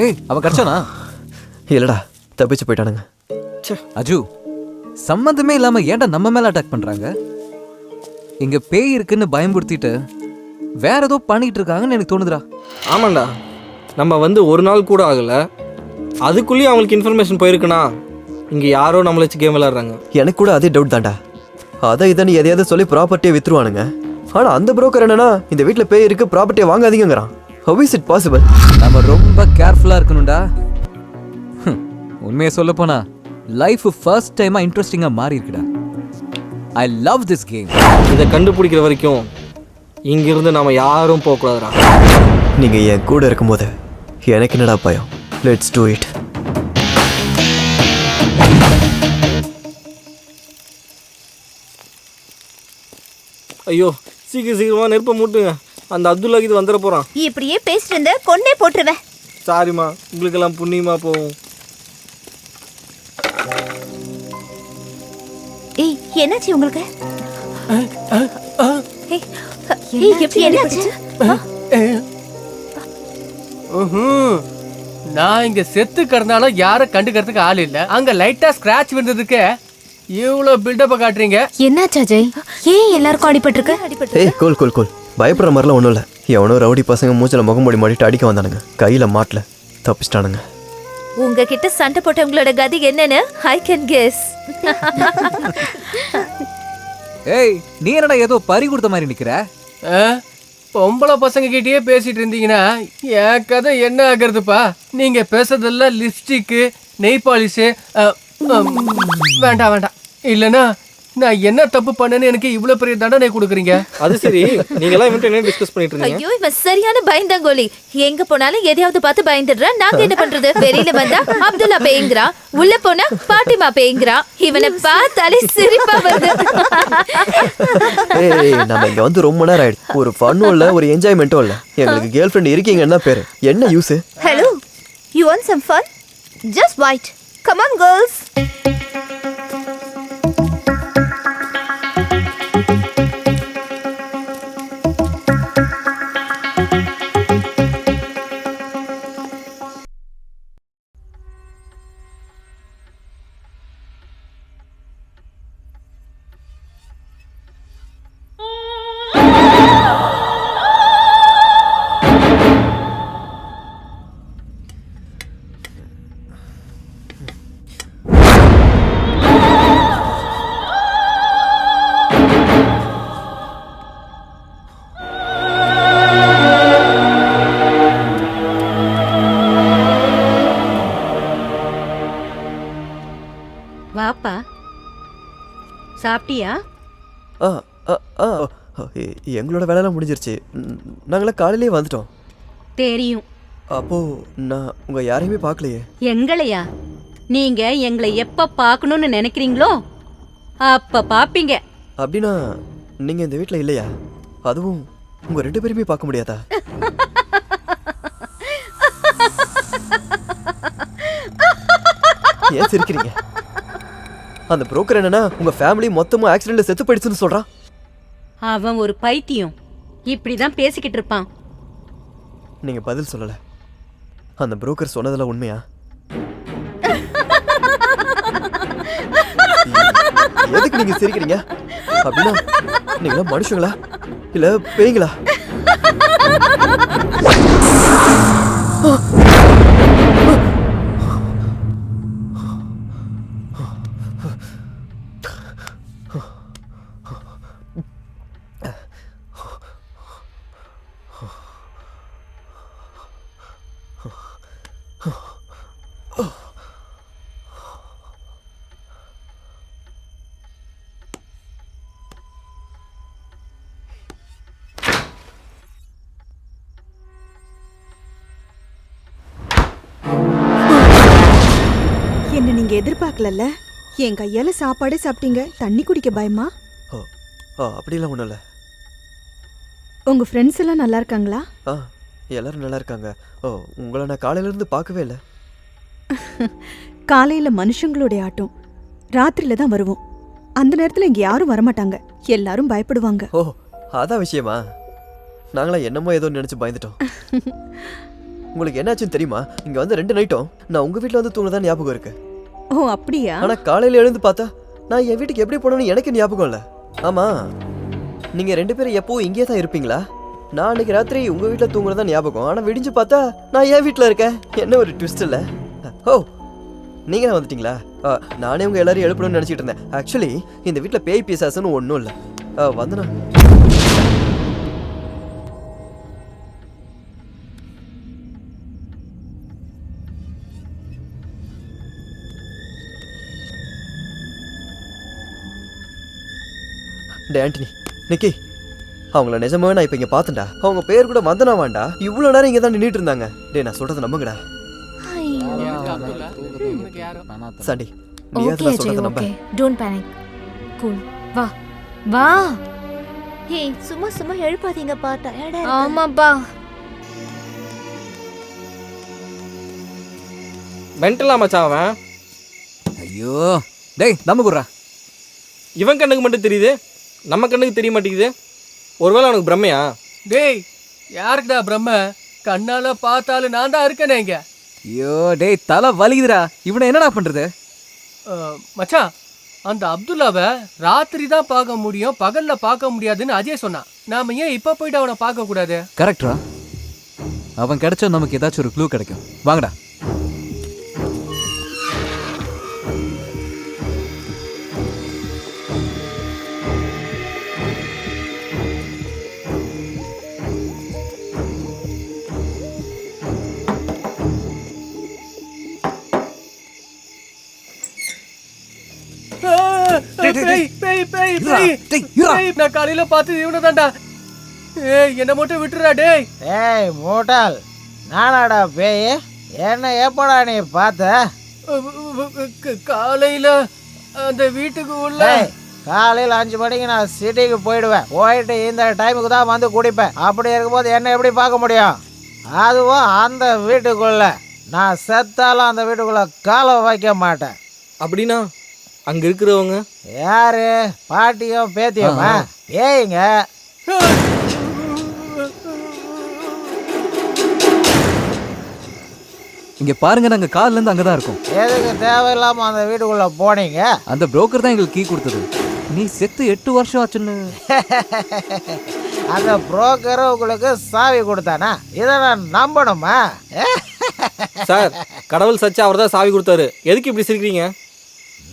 ஏய், அவன் கிடைச்சானா? இல்லடா, தப்பிச்சு போயிட்டானுங்க. அஜு, சம்மந்தமே இல்லாம ஏன்டா நம்ம மேல அட்டாக் பண்றாங்க? இங்க பேய் இருக்குன்னு பயமுறுத்திட்டு வேற ஏதோ பண்ணிட்டு இருக்காங்கன்னு எனக்கு தோணுதுடா. ஆமாண்டா, நம்ம வந்து ஒரு நாள் கூட ஆகல, அதுக்குள்ளேயும் அவங்களுக்கு இன்ஃபர்மேஷன் போயிருக்குண்ணா. இங்க யாரோ நம்மள வச்சு கேம் விளையாடுறாங்க. எனக்கு கூட அதே டவுட் தான்டா. அதை இதை எதையாவது சொல்லி ப்ராப்பர்ட்டியை வித்துருவானுங்க. ஆனா அந்த புரோக்கர் என்னன்னா இந்த வீட்டுல பேய் இருக்கு, ப்ராப்பர்ட்டியை வாங்காதீங்கிறான். How is it possible? நம்ம ரொம்ப கேர்ஃபுல்லா இருக்கணும்டா. உண்மையை சொல்ல போனா லைஃப் ஃபர்ஸ்ட் டைமா இன்ட்ரெஸ்டிங்கா மாறி இருக்குடா. I love this game. இதை கண்டுபிடிக்கிற வரைக்கும் இங்கிருந்து நாம யாரும் போகக்கூடாதுடா. நீங்க என் கூட இருக்கும்போது எனக்கு என்னடா பயம்? Let's do it. ஐயோ சீக்கிரமா நெருப்பை மூட்டுங்க. அந்த அப்துல்லா இது வந்துட போறான். இப்படியே பேசிட்டு இருந்த கொன்னே போட்டுருவேன். சாரிம்மா, உங்களுக்கெல்லாம் புண்ணியமா போகும். ஏய் என்னாச்சு உங்களுக்கு? எப்படி என்னாச்சு? நான் இங்க செத்து கிடந்தாலும் யாரும் கண்டுக்கிறதுக்கு ஆள் இல்ல. அங்க லைட்டா ஸ்கிராட்ச் விழுந்ததுக்கு இவ்வளவு பில்டப்ப காட்டுறீங்க. என்னாச்சு அஜய்? ஏன் எல்லாருக்கும் அடிபட்டிருக்கு? ஏய் கோல் கோல் கோல், பயப்படுற மாதிரிலாம் ஒன்றும் இல்லை. எவனோ ரவுடி பசங்க மூச்சில் முகமூடி மாட்டிட்டு அடிக்க வந்தானுங்க. கையில் மாட்டல தப்பிச்சிட்டானுங்க. உங்ககிட்ட சண்டை போட்டவங்களோட கதி என்னன்னு ஐ கேன் கெஸ். ஏய் நீ என்னடா ஏதோ பறி கொடுத்த மாதிரி நிக்கிற? பொம்பளை பசங்க கிட்டயே பேசிட்டு இருந்தீங்கன்னா என் கதை என்ன ஆகுறதுப்பா? நீங்க பேசுறதெல்லாம் லிப்ஸ்டிக்கு, நெய் பாலிஷு. வேண்டாம் வேண்டாம், இல்லைன்னா நான் என்ன தப்பு பண்ணேன்னு எனக்கு இவ்வளவு பெரிய தண்டனை கொடுக்குறீங்க. அது சரி, நீங்க எல்லாம் இவன்ட்ட என்ன டிஸ்கஸ் பண்ணிட்டு இருக்கீங்க? ஐயோ இவன் சரியான பயந்தாங்கோலி. எங்க போனாலும் எதையாவது பார்த்து பயந்துடுறான். நாங்க என்ன பண்றது? வெளியில வந்தா அப்துல்லா பேய்ங்கிறான், உள்ள போனா பாட்டிமா பேய்ங்கிறான். இவனை பார்த்தாலே சிரிப்பா வருது. ஏய் நம்ம இங்க வந்து ரொம்ப நேரம் ஆயிடுச்சு. ஒரு ஃபன்னும் இல்ல, ஒரு என்ஜாய்மெண்ட்டும் இல்ல. எங்களுக்கு கேர்ள் ஃப்ரெண்ட் இருக்கீங்கன்னா பேரு என்ன use? Hello, you want some fun? Just wait. Come on girls. வாப்பா, சாப்பிட்டியா? எங்களோட வேலையெல்லாம் முடிஞ்சிருச்சு. நாங்களாம் காலையிலேயே வந்துட்டோம். தெரியும். அப்போ நான் உங்க யாரையுமே பார்க்கலையே. எங்களையா? நீங்க எங்களை எப்ப பார்க்கணும்னு நினைக்கிறீங்களோ அப்ப பாப்பீங்க. அப்படின்னா நீங்க இந்த வீட்டில் இல்லையா? அதுவும் உங்க 2 பேருமே பார்க்க முடியாதா? ஏன் சிரிக்கிறீங்க? அந்த புரோக்கர் என்னன்னா உங்க ஃபேமிலி மொத்தமா ஆக்சிடென்ட்ல செத்து போயிடுச்சுன்னு சொல்றான். அவன் ஒரு பைத்தியம். இப்படிதான் பேசிக்கிட்டு இருப்பான். நீங்க பதில் சொல்லல. அந்த புரோக்கர் சொன்னதெல்லாம் உண்மையா? எதுக்கு நீங்க சிரிக்கிறீங்க? அப்படின்னா நீங்களா மனுஷங்களா இல்ல பேய்களா? என்ன நீங்க எதிர்பார்க்கல. என் கையால சாப்பாடு சாப்பிட்டீங்க. தண்ணி குடிக்க பயமா? அப்படிலாம் ஒண்ணும் இல்ல. உங்க ஃப்ரெண்ட்ஸ் எல்லாம் நல்லா இருக்காங்களா? எல்லாரும் நல்லா இருக்காங்க. உங்களை நான் காலையில இருந்து பார்க்கவே இல்லை. காலையில மனுஷங்களுடைய ஆட்டம், ராத்திரில தான் வருவோம். அந்த நேரத்துல இங்க யாரும் வரமாட்டாங்க. எல்லாரும் பயப்படுவாங்க. அதான் விஷயமா? நாங்களா என்னமோ ஏதோ நினைச்சு பயந்துட்டோம். உங்களுக்கு என்னாச்சுன்னு தெரியுமா? இங்க வந்து 2 நைட்டும் நான் உங்க வீட்டுல வந்து தூங்குனதான் ஞாபகம் இருக்கு. அப்படியா? ஆனா காலையில எழுந்து பார்த்தா நான் என் வீட்டுக்கு எப்படி போனேன்னு எனக்கு ஞாபகம் இல்ல. ஆமா, நீங்க 2 பேரும் எப்பவும் இங்கே தான் இருப்பீங்களா? நான் அன்னைக்கு ராத்திரி உங்க வீட்டுல தூங்குனதான் ஞாபகம். ஆனா விடிஞ்சு பார்த்தா நான் என் வீட்டுல இருக்கேன். என்ன ஒரு ட்விஸ்ட் இல்ல? நீங்க வந்துட்டீங்களா? நானே உங்க எல்லாரும் எழுப்பணும்னு நினைச்சிட்டு இருந்தேன். ஆக்சுவலி இந்த வீட்டுல பேய் பிசாசுன்னு ஒன்றும் இல்லை. வந்தனா டே ஆண்டனி, நிக்கி, அவங்கள நிஜமாவே நான் இப்போ இங்கே பார்த்தேன்டா. அவங்க பேர் கூட வந்தனா வேண்டா, இவ்வளோ நேரம் இங்கே தான் நின்றுட்டு இருந்தாங்க. டே நான் சொல்கிறத நம்புங்கடா. சாண்டி, நீ ஓகே நான் அஜய், சொல்கிறத நம்ப. ஓகே. Don't panic. கூல். வா. வா. ஏய் சும்மா சும்மா எழுப்பாதீங்கப்பா, டயர்டா இருக்கு. ஆமாப்பா. மென்டலா மச்சான் அவன். ஐயோ டேய் நம்ம குர்ரா. இவன் கண்ணுக்கு மட்டும் தெரியுது, நம்ம கண்ணுக்கு தெரிய மாட்டேங்குது. ஒருவேளை அவனுக்கு பிரம்மையா? டேய் யாருக்குடா பிரம்ம? கண்ணால பார்த்தாலும் நான் தான் இருக்கேனே இங்க. ஐயோ டேய் தலை வலிக்குதுடா. இவனை என்னடா பண்றது? மச்சான், அந்த அப்துல்லாவை ராத்திரி தான் பார்க்க முடியும், பகல்ல பார்க்க முடியாதுன்னு அஜய் சொன்னான். நாம ஏன் இப்ப போயிட்டு அவனை பார்க்க கூடாது? கரெக்டா? அவன் கிடைச்சா நமக்கு ஏதாச்சும் ஒரு க்ளூ கிடைக்கும். வாங்கடா. நான் காலையில பார்த்து இவனை தான்டா. ஏய் என்ன மட்டும் விட்டுறா டேய். ஏய் மூட்டால், நானாடா பேய்? என்ன எப்படா நீ பார்த்த? காலையில அந்த வீட்டுக்கு உள்ள காலையில் 5 மணிக்கு நான் சிட்டிக்கு போயிடுவேன். போயிட்டு இந்த டைமுக்கு தான் வந்து குடிப்பேன். அப்படி இருக்கும்போது என்ன எப்படி பார்க்க முடியும்? அதுவும் அந்த வீட்டுக்குள்ள. நான் செத்தாலும் அந்த வீட்டுக்குள்ள காலம் வைக்க மாட்டேன். அப்படின்னா அங்க இருக்கிறவங்க யாரு? பாட்டியும் பேத்தியுமா? ஏங்க இங்க பாருங்க, நாங்க கால்ல இருந்து அங்கதான் இருக்கோம். எதுக்கு தேவையில்லாம அந்த வீட்டுக்குள்ள போனீங்க? அந்த புரோக்கர் தான் எங்களுக்கு கீ கொடுத்தது. நீ செத்து 8 வருஷம் ஆச்சுன்னு. அந்த புரோக்கர் உங்களுக்கு சாவி கொடுத்தானா? இதை நான் நம்பணுமா? சார், கடவுள் சச்சு அவர் தான் சாவி கொடுத்தாரு. எதுக்கு இப்படி சிரிக்கிறீங்க?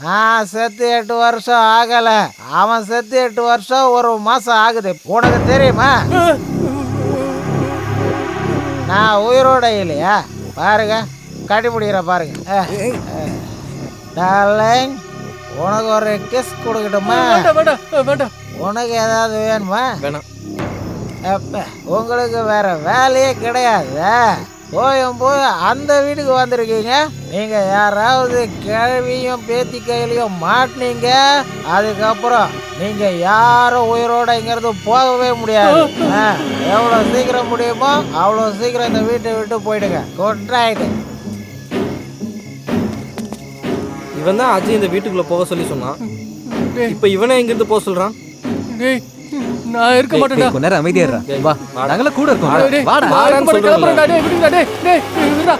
நான் செத்து 8 வருஷம் ஆகல. அவன் செத்து 8 வருஷம் 1 மாசம் ஆகுது. உனக்கு தெரியுமா? நான் உயிரோட இல்லையா? பாருங்க, கட்டிப்பிடிக்கிற பாருங்க. டார்லிங், உனக்கு ஒரு கிஸ் கொடுக்கட்டுமா? உனக்கு ஏதாவது வேணுமா? வேணாம். உங்களுக்கு வேற வேலையே கிடையாது. போய் அந்த வீட்டுக்கு வந்திருக்கீங்க. நீங்க யாராவது கிழவியும் பேத்தி கையிலையும் மாட்டினீங்க, அதுக்கப்புறம் நீங்க யாரும் உயிரோட இங்கிருந்து போகவே முடியாது. எவ்வளோ சீக்கிரம் முடியுமோ அவ்வளோ சீக்கிரம் இந்த வீட்டை விட்டு போயிடுங்க. கொண்டாயிட்டு இவன் தான் அஜய் இந்த வீட்டுக்குள்ள போக சொல்லி சொன்னான். இப்ப இவனே இங்கிருந்து போக சொல்றான். நான் இருக்க மாட்டேன்டா. கொஞ்ச நேரம் அமைதியா இருடா. வா, நாங்கள கூட இருக்கோம். வாடா. வாடான்னு சொல்றேன்டா. டேய் விடுடா. டேய் விடுடா.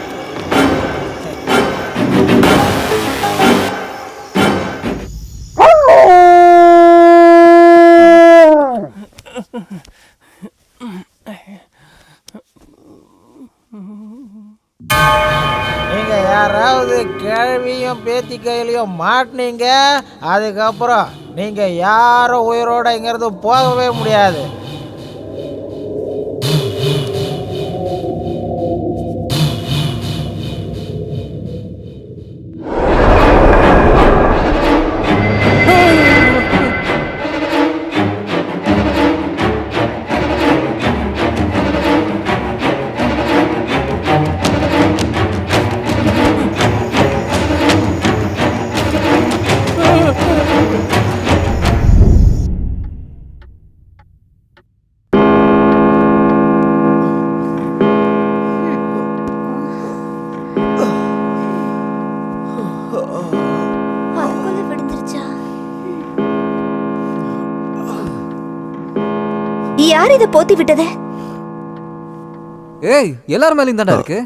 நீங்க யாராவது கிழவியும் பேத்தி கையிலையும் மாட்டினீங்க, அதுக்கப்புறம் நீங்க யாரும் உயிரோட இங்கிருந்து போகவே முடியாது. அதுக்குள்ள விழுந்துருச்சா? யார் இதை போத்தி விட்டது? ஏய், எல்லாரும் மேலேயும் தாண்டா இருக்கு.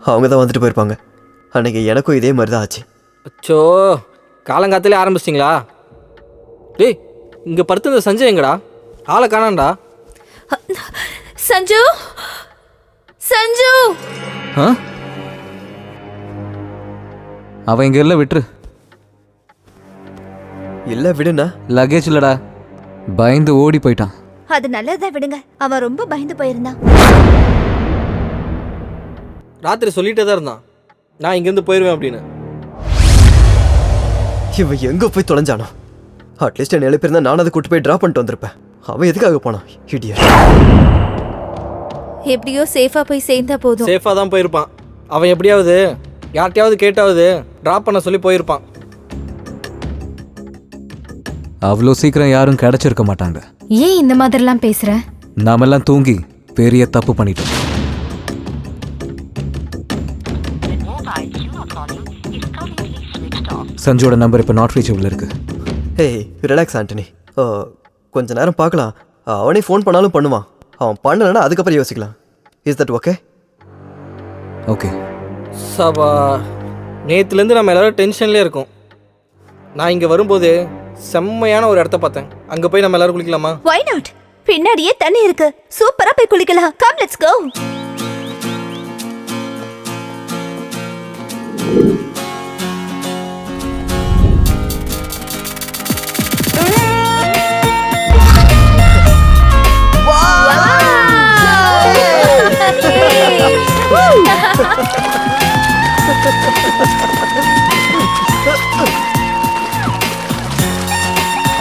அவங்க தான் வந்துட்டு போயிருப்பாங்க. அன்னைக்கு எனக்கும் இதே மாதிரி தான் ஆச்சு. அச்சோ, காலங்காத்திலே ஆரம்பிச்சிட்டிங்களா? டேய், இங்க படுத்திருந்த சஞ்சய் எங்கடா? ஆளை காணாண்டா. சஞ்சு, சஞ்சு. அவன் இங்க இல்ல, விட்டுரு. இல்ல விடுண்ணா. லக்கேஜ் இல்லடா, பயந்து ஓடி போயிட்டான். அது நல்லதா, விடுங்க. அவன் ரொம்ப பயந்து போயிருந்தான். ராத்திரி சொல்லிட்டே தான் இருந்தான், நான் இங்கேருந்து போயிடுவேன் அப்படின்னு. இவன் எங்க போய் தொலைஞ்சானோ? அட்லீஸ்ட் என்ன எழுப்பியிருந்தா நான் அதை கூட்டு போய் ட்ராப் பண்ணிட்டு வந்திருப்பேன். அவன் எதுக்காக போனான் இடியட். எப்படியோ சேஃபா போய் சேர்ந்தா போதும். சேஃபாக தான் போயிருப்பான். அவன் எப்படியாவது யார்ட்டையாவது கேட்டாவது ட்ராப் பண்ண சொல்லி போயிருப்பான். அவ்வளோ சீக்கிரம் யாரும் கிடைச்சிருக்க மாட்டாங்க. ஏன் இந்த மாதிரிலாம் பேசுற? நாமெல்லாம் தூங்கி பெரிய தப்பு பண்ணிட்டோம். சஞ்சோட நம்பர் இப்போ நாட் ரீச்சபிள் இருக்கு. ஏய் ரிலாக்ஸ் ஆண்டனி. கொஞ்ச நேரம் பார்க்கலாம். அவனே ஃபோன் பண்ணாலும் பண்ணுவான். அவன் பண்ணலைன்னா அதுக்கப்புறம் யோசிக்கலாம். Is that okay? ஓகே. சபா, நேற்றுலேருந்து நம்ம எல்லாரும் டென்ஷன்லேயே இருக்கோம். நான் இங்கே வரும்போது செம்மையான ஒரு இடத்த பார்த்தேன். அங்கே போய் நம்ம எல்லாரும் குளிக்கலாமா? Why not? பின்னாடியே தண்ணி இருக்கு. சூப்பரா போய் குளிக்கலாம். Come, let's go.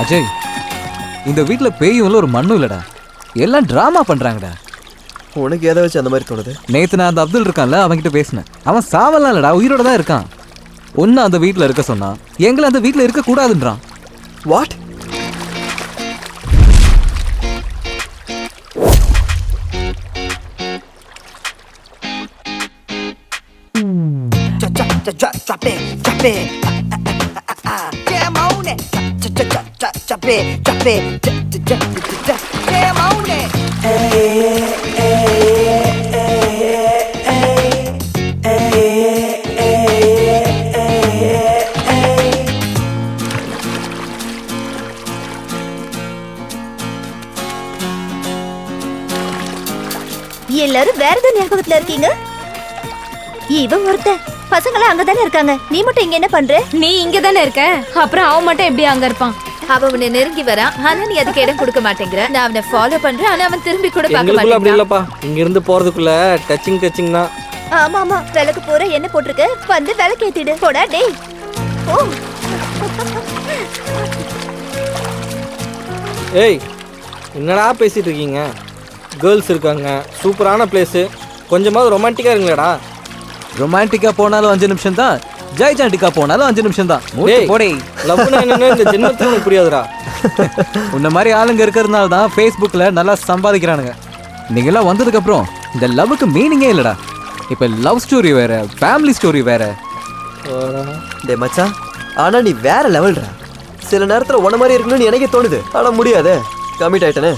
அஜய், இந்த வீட்ல பேயும் இல்லை ஒரு மண்ணும் இல்லடா. எல்லாம் டிராமா பண்றாங்கடா. உனக்கு எதை வச்சு அந்த மாதிரி தோணுது? நேத்து நான் அந்த அப்துல் இருக்கான்ல, அவன்கிட்ட பேசினேன். அவன் சாவலாம் இல்லடா, உயிரோட தான் இருக்கான். ஒன்னு அந்த வீட்ல இருக்க சொன்னா, எங்களை அந்த வீட்ல இருக்க கூடாதுன்றான். What? Drop it, drop it. Jam on it. Drop it, drop it. Jam on it. எல்லாரும் வேற ஏதோ ஞாபகத்துல இருக்கீங்க. இவன் ஒருத்தன். பசங்களாம் அங்கதானே இருக்காங்க. நீ மட்டும் இங்க என்ன பண்ற? நீ இங்க தானே இருக்க, அப்புறம் அவன் மட்டும் எப்படி அங்க இருப்பான்? அவன் உன்னை நெருங்கி வரான், ஆனா நீ அதுக்கு இடம் கொடுக்க மாட்டேங்கிற. நான் அவனை ஃபாலோ பண்றேன், ஆனா அவன் திரும்பி கூட பார்க்க எங்களுக்குள்ள அப்படி மாட்டேங்கிறான். இல்லப்பா. இங்கிருந்து போறதுக்குள்ள டச்சிங் தான். ஆமா ஆமா, விளக்கு போற என்ன போட்டிருக்க? வந்து விளக்கு ஏத்திடு. போடா டேய். ஓ ஏய், என்னடா பேசிட்டு இருக்கீங்க? கேர்ள்ஸ் இருக்காங்க, சூப்பரான பிளேஸு, கொஞ்சமாவது ரொமான்டிக்காக இருங்களேடா. ரொமான்டிக்கா போனாலும் 5 நிமிஷம் தான், ஜெய்சாண்டிக்கா போனாலும் 5 நிமிஷம் தான். போடே. லவ்னா என்னன்னு இந்த ஜென்மத்துக்கு எனக்கு புரியாதுடா. உன்ன மாதிரி ஆளுங்க இருக்கிறதுனால தான் ஃபேஸ்புக்கில் நல்லா சம்பாதிக்கிறானுங்க. நீங்களாம் வந்ததுக்கப்புறம் இந்த லவ்வுக்கு மீனிங்கே இல்லைடா. இப்போ லவ் ஸ்டோரி வேற, ஃபேமிலி ஸ்டோரி வேற. டே மச்சான், ஆனா நீ வேற லெவல்டா. சில நேரத்துல உன மாதிரி இருக்கணும்னு எனக்கே தோணுது, ஆனா முடியாது. கமிட் ஆயிட்டனே.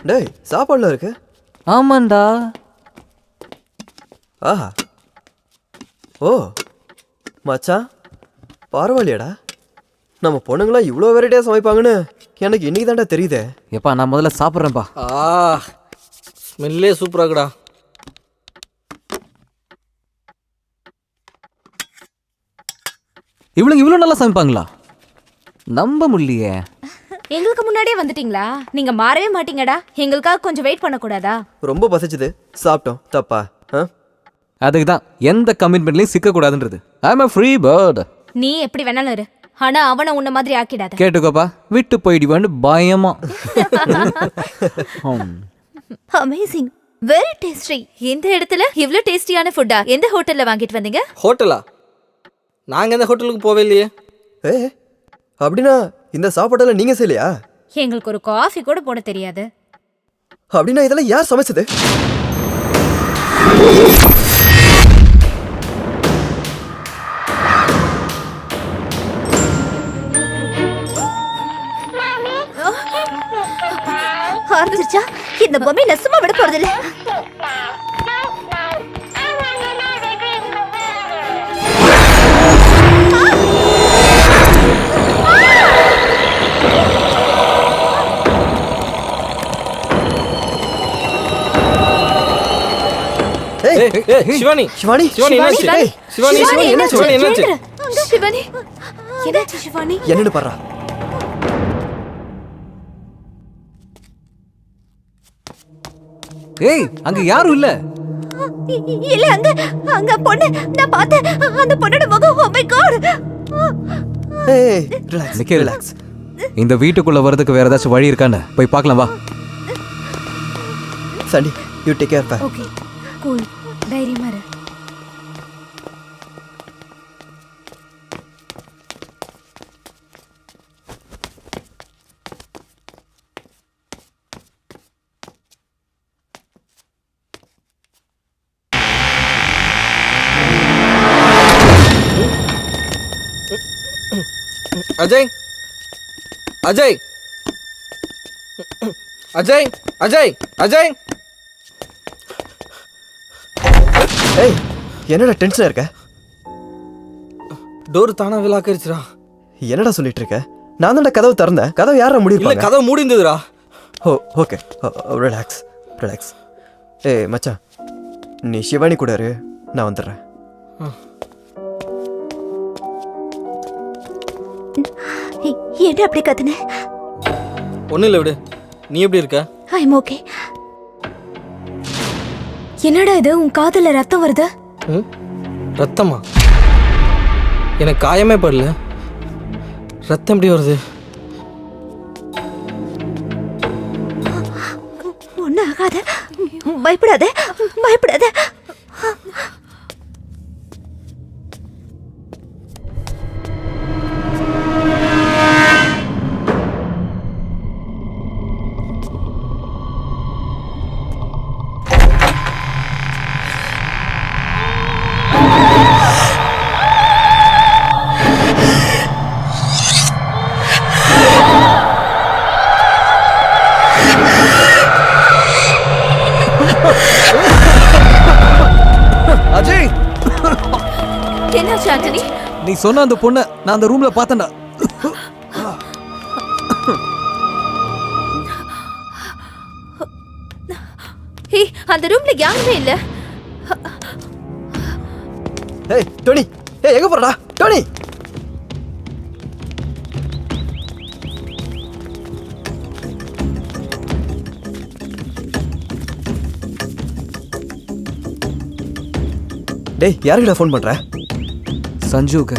டேய், சாப்பாடுல இருக்கு. ஆமாண்டா. ஆஹா. ஓ மச்சான், பரவாயில்லையாடா. நம்ம பொண்ணுங்களா இவ்வளோ வெரைட்டியாக சமைப்பாங்கன்னு எனக்கு இன்னைக்கு தான்டா தெரியுதே. எப்பா நான் முதல்ல சாப்பிட்றேன்ப்பா. ஸ்மெல்லே சூப்பராகுடா. இவளுங்க இவ்வளோ நல்லா சமைப்பாங்களா? நம்ப முடியலையே. எங்களுக்கு முன்னாடியே வந்துட்டீங்களா? நீங்க மாறவே மாட்டீங்கடா. எங்களுக்காக கொஞ்சம் வெயிட் பண்ண கூடாதா? ரொம்ப பசிச்சுது, சாப்பிட்டோம். தப்பா? அதுக்கு தான் எந்த கமிட்மெண்ட்லையும் சிக்கக்கூடாதுன்றது. ஐ அம் a free bird. நீ எப்படி வேணாலும் இரு, ஆனா அவனை உன்ன மாதிரி ஆக்கிடாத. கேட்டுக்கோப்பா, விட்டு போயிடுவான்னு பயமா. Amazing, very tasty. இந்த இடத்துல இவ்ளோ டேஸ்டியான ஃபுட்டா எந்த ஹோட்டல்ல வாங்கிட்டு வந்தீங்க? ஹோட்டலா? நாங்கள் எந்த ஹோட்டலுக்கு போவே இல்லையே. அப்படின்னா இந்த சாப்பாடெல்லாம் நீங்க செய்யலையா? எங்களுக்கு ஒரு காஃபி கூட போட தெரியாது. அப்படின்னா இதெல்லாம் யார் சமைச்சது? ஆரம்பிச்சிருச்சா? இந்த பொம்மை நான் சும்மா விட போறதில்ல. சிவானி, சிவானி, சிவானி என்னாச்சு? சிவானி, சிவானி என்னாச்சு? சிவானி என்னாச்சு? சிவானி, என்னாச்சு சிவானி? என்னன்னு பாரு. ஏய் அங்க யாரும் இல்ல. இல்ல அங்க அங்க பொண்ணு நான் பார்த்தேன். அந்த பொண்ணோட முகம் oh my god. ஏய் ரிலாக்ஸ் நிக்கேல். ரிலாக்ஸ். இந்த வீட்டுக்குள்ள வரதுக்கு வேற ஏதாச்சும் வழி இருக்கான்னு போய் பார்க்கலாம் வா. சண்டி யூ டேக் கேர் பா. ஓகே கூல் தைரியமா இரு. அஜய் அஜய் அஜய் அஜய் அஜய் ஏய் என்னடா டென்ஷனா இருக்க? டோர் தானா விலாக்கரிச்சுடா. என்னடா சொல்லிட்டு இருக்க? நான் தான்டா கதவு திறந்தேன். கதவு யாரா மூடி இல்ல இருப்பாங்க? கதவு மூடி இருந்ததுடா. ஓ ஓகே ரிலாக்ஸ் ரிலாக்ஸ். ஏய் மச்சான் நீ சிவானி கூட இரு, நான் வந்துடுறேன். என்ன அப்படி கத்துன? ஒன்றும் இல்லை விடு. நீ எப்படி இருக்க? I am okay. என்னடா இது உன் காதுல ரத்தம் வருது? ரத்தமா? எனக்கு காயமே படல. ரத்தம் எப்படி வருது? ஒன்னும் ஆகாத, பயப்படாத பயப்படாத. அஜய் என்னாச்சு ஆண்டனி? நீ சொன்ன அந்த பொண்ணை நான் அந்த ரூம்ல பார்த்தேன்டா. ஏய் அந்த ரூம்ல யாருமே இல்ல. ஏய் டோனி, ஏய் எங்க போறடா டோனி? டேய் யாருக்குடா ஃபோன் பண்ற? சஞ்சுக்கு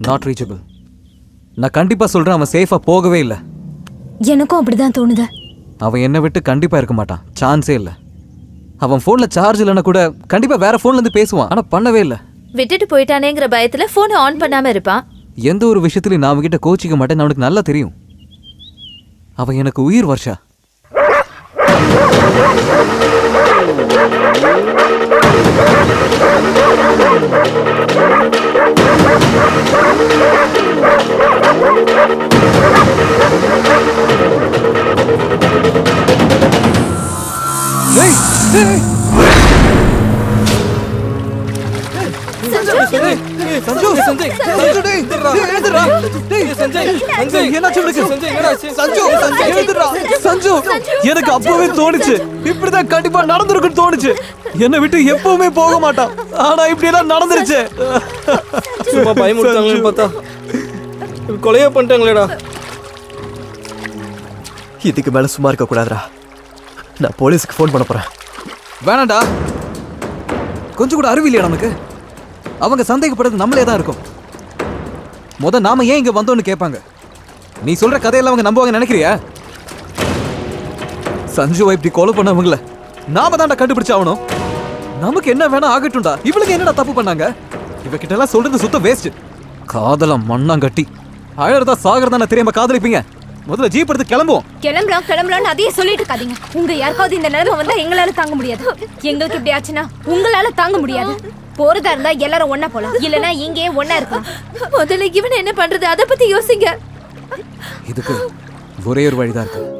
நாட் ரீச்சபிள். நான் கண்டிப்பா சொல்றேன் அவன் சேஃபா போகவே இல்லை. எனக்கும் அப்படிதான் தோணுது. அவன் என்னை விட்டு கண்டிப்பா இருக்க மாட்டான், சான்ஸே இல்லை. அவன் போன்ல சார்ஜ் இல்லைன்னா கூட கண்டிப்பா வேற போன்ல இருந்து பேசுவான், ஆனா பண்ணவே இல்லை. விட்டுட்டு போயிட்டானேங்கிற பயத்துல போனை ஆன் பண்ணாம இருப்பான். எந்த ஒரு விஷயத்துலையும் நான் அவன்கிட்ட கோச்சிக்க மாட்டேன்னு அவனுக்கு நல்லா தெரியும். அவன் எனக்கு உயிர் வர்ஷா. எனக்கு அப்பவே தோணுச்சு இப்படிதான் கண்டிப்பா நடந்திருக்குன்னு தோணுச்சு. என்னை விட்டு எப்பவுமே போக மாட்டான், ஆனா இப்படி எல்லாம் நடந்துருச்சு. சும்மா பயமுறுத்தாங்களே பார்த்தா கொலையா பண்ணிட்டாங்களேடா. இதுக்கு மேல சும்மா இருக்க கூடாதுடா. நான் போலீஸ்க்கு ஃபோன் பண்ண போறேன். வேணாண்டா, கொஞ்சம் கூட அறிவில்லையா நமக்கு? அவங்க சந்தேகப்படுறது நம்மளே தான் இருக்கும். நாம ஏன் இங்க வந்தோம்னு கேட்பாங்க. நீ சொல்ற கதையெல்லாம் அவங்க நம்புவாங்க நினைக்கிறியா? சஞ்சுவை இப்படி கொலை பண்ணவங்கள நாம தான்டா கண்டுபிடிச்சாகணும். நமக்கு என்ன வேணா ஆகட்டும்டா. இவளுக்கு என்னடா தப்பு பண்ணாங்க? இவகிட்ட எல்லாம் சொல்றது சுத்த வேஸ்ட். காதல மண்ணாங்கட்டி அழறதா சாகறதா தெரியாம காதலிப்பீங்க. முதல்ல ஜீப் எடுத்து கிளம்புவோம். கிளம்பலாம்னு அதையே சொல்லிட்டு இருக்காதீங்க. உங்க யாருக்காவது இந்த நிலைமை வந்தா எங்களால தாங்க முடியாது. எங்களுக்கு இப்படி ஆச்சுன்னா உங்களால தாங்க முடியாது. போறதா இருந்தா எல்லாரும் ஒண்ணா போலாம், இல்லனா இங்கே ஒண்ணா இருக்கலாம். முதல்ல இவன் என்ன பண்றது அத பத்தி யோசிங்க. இதுக்கு ஒரே ஒரு வழிதான் இருக்கு.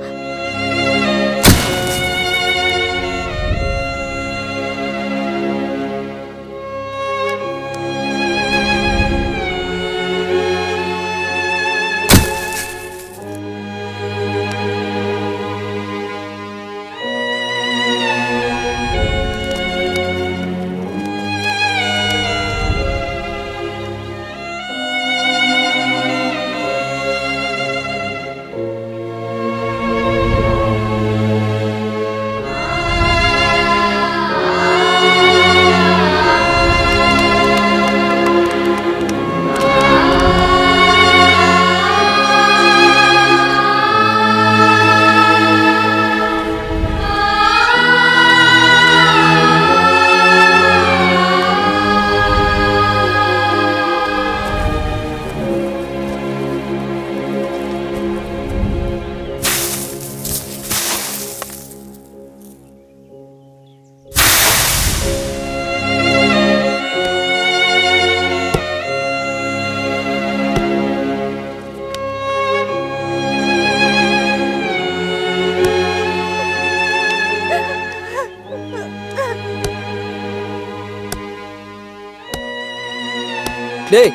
டேய்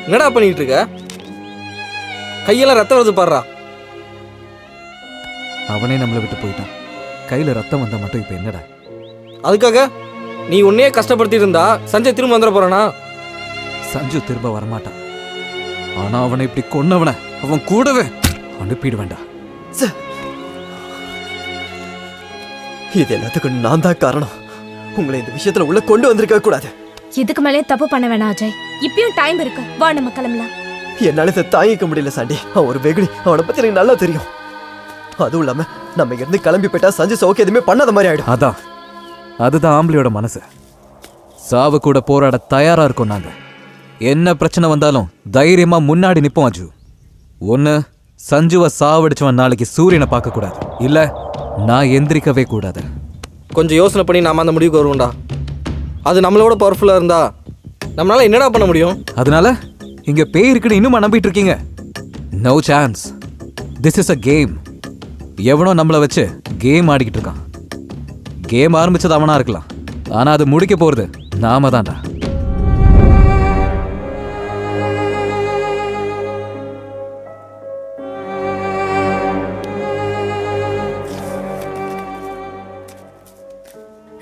என்னடா பண்ணிட்டு இருக்க? கையெல்லாம் ரத்தம் வருது பாடுறா. அவனே நம்மளை விட்டு போயிட்டான். கையில ரத்தம் வந்தா மட்டும் இப்ப என்னடா? அதுக்காக நீ உன்னையே கஷ்டப்படுத்திட்டு இருந்தா சஞ்சய் திரும்ப வந்துட போறானா? சஞ்சு திரும்ப வரமாட்டான். ஆனா அவனை இப்படி கொன்னவன அவன் கூடவே அனுப்பிட வேண்டாம். இது எல்லாத்துக்கும் நான் தான் காரணம். உங்களை இந்த விஷயத்துல உள்ள கொண்டு வந்திருக்க கூடாது. இதுக்கு மேலே தப்பு பண்ண வேணாம் அஜய். இப்பயும் டைம் இருக்கு. வா நம்ம கிளம்பலாம். என்னால இதை தாங்கிக்க முடியல சாண்டி. அவன் ஒரு வெகுளி. அவனை பத்தி எனக்கு நல்லா தெரியும். அதுவும் இல்லாம நம்ம இருந்து கிளம்பி போயிட்டா சஞ்சய் சோக்கு எதுவுமே பண்ணாத மாதிரி ஆயிடும். அதுதான் ஆம்பளையோட மனசு. சாவு கூட போராட தயாரா இருக்கோம் நாங்க. என்ன பிரச்சனை வந்தாலும் தைரியமா முன்னாடி நிப்போம் அஜு. ஒண்ணு சஞ்சுவை சாவடிச்சவன் நாளைக்கு சூரியனை பார்க்க கூடாது, இல்ல நான் எந்திரிக்கவே கூடாது. கொஞ்சம் யோசனை பண்ணி நாம அந்த முடிவுக்கு வருவோம்டா. அது நம்மளோட பவர்ஃபுல்லா இருந்தா நம்மளால என்னடா பண்ண முடியும்? அதனால இங்க பேய் இருக்குன்னு இன்னும் நம்பிட்டு இருக்கீங்க? No chance. This is a game. எவனோ நம்மளை வச்சு கேம் ஆடிக்கிட்டு இருக்கான். கேம் ஆரம்பிச்சது அவனா இருக்கலாம், ஆனா அது முடிக்க போறது நாம தான்டா.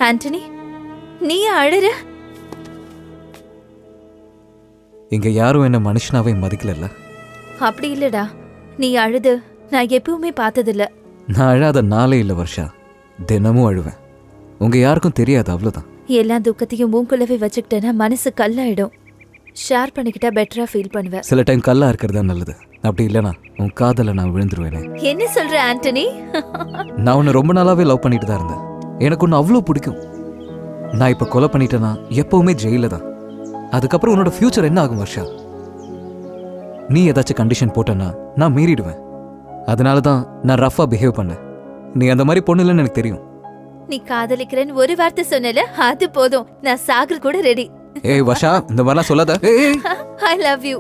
ஆண்டனி, நீ அழுற? இங்க யாரும் என்ன மனுஷனாவே மதிக்கல. அப்படி இல்லடா, நீ அழுது நான் எப்பவுமே பார்த்ததில்ல. நான் அழாத நாளே இல்ல வர்ஷா. தினமும் அழுவேன். உங்க யாருக்கும் தெரியாது, அவ்வளவுதான். எல்லா துக்கத்தையும் மூக்குள்ளவே வச்சுக்கிட்டேன்னா மனசு கல்லாயிடும். ஷேர் பண்ணிக்கிட்டா பெட்டரா ஃபீல் பண்ணுவேன். சில டைம் கல்லா இருக்கிறது தான் நல்லது. அப்படி இல்லைனா உன் காதல நான் விழுந்துருவேனே. என்ன சொல்ற ஆண்டனி? நான் உன்னை ரொம்ப நாளாவே லவ் பண்ணிட்டு தான் இருந்தேன். எனக்கு ஒன்று அவ்வளோ பிடிக்கும். நான் இப்போ கொலை பண்ணிட்டேன்னா எப்பவுமே ஜெயில தான். அதுக்கப்புறம் உன்னோட ஃபியூச்சர் என்ன ஆகும் வர்ஷா? நீ ஏதாச்சும் கண்டிஷன் போட்டேன்னா நான் மீறிடுவேன். அதனால தான் நான் ரஃபா பிஹேவ் பண்ணேன். நீ அந்த மாதிரி பொண்ணு இல்லைன்னு எனக்கு தெரியும். நீ காதலிக்கிறேன்னு ஒரு வார்த்தை சொன்னல, அது போதும். நான் சாகர் கூட ரெடி. ஏய் வர்ஷா, இந்த மாதிரிலாம் சொல்லாத. I love you.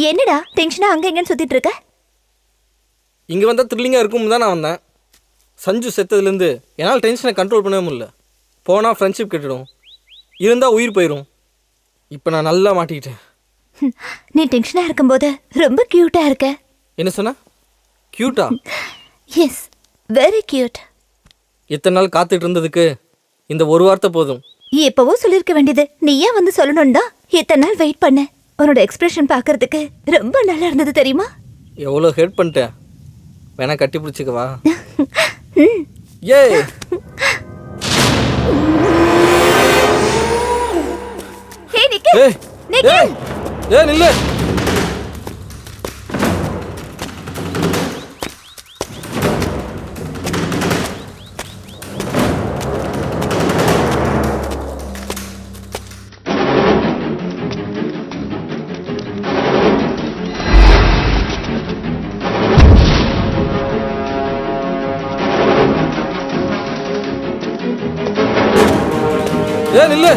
என்னடா டென்ஷனா அங்க எங்கன்னு சுத்திட்டு இருக்க? இங்கே வந்தால் த்ரில்லிங்காக இருக்கும் தான் நான் வந்தேன். சஞ்சு செத்ததுலேருந்து என்னால் டென்ஷனை கண்ட்ரோல் பண்ணவே முடியல. போனால் ஃப்ரெண்ட்ஷிப் கெட்டுடும், இருந்தால் உயிர் போயிடும். இப்போ நான் நல்லா மாட்டிக்கிட்டேன். நீ டென்ஷனா இருக்கும்போது ரொம்ப கியூட்டா இருக்க. என்ன சொன்ன? கியூட்டா? Yes, very cute. இத்தனை நாள் காத்துட்டு இருந்ததுக்கு இந்த ஒரு வார்த்தை போதும். எப்பவோ சொல்லிருக்க வேண்டியது. நீ ஏன் வந்து சொல்லணும் தான் இத்தனை நாள் வெயிட் பண்ண. உன்னோட எக்ஸ்பிரஷன் பார்க்கறதுக்கு ரொம்ப நல்லா இருந்தது தெரியுமா? எவ்வளோ ஹெல்ப் பண்ணிட்டேன். வேணா கட்டி பிடிச்சிக்கவா? ஏ ஹே நிக்கி, நிக்கி, ஏ நில்லு. ஏ நில்லு.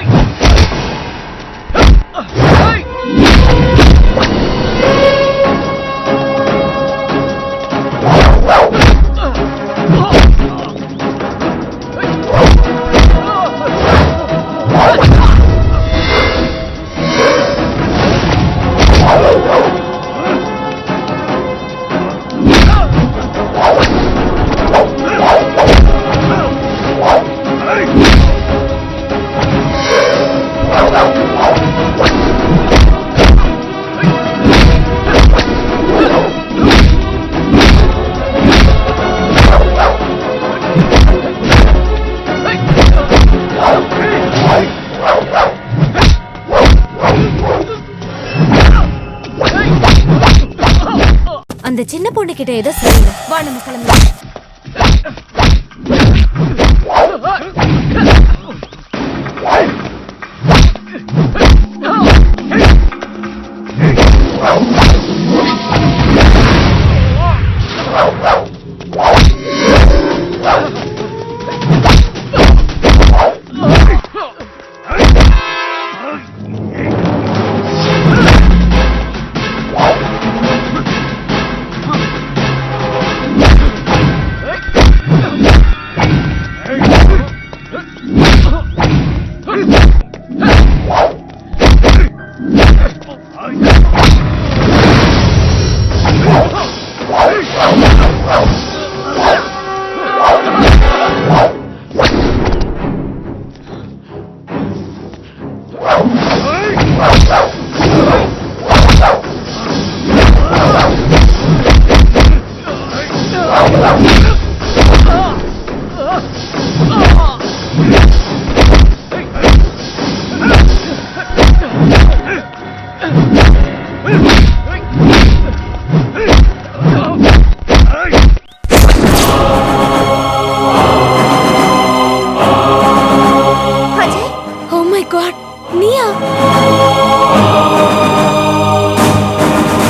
Hey! அந்த சின்ன பொண்ணு கிட்ட ஏதோ சொல்லுங்க. வா நம்ம கிளம்பலாம்.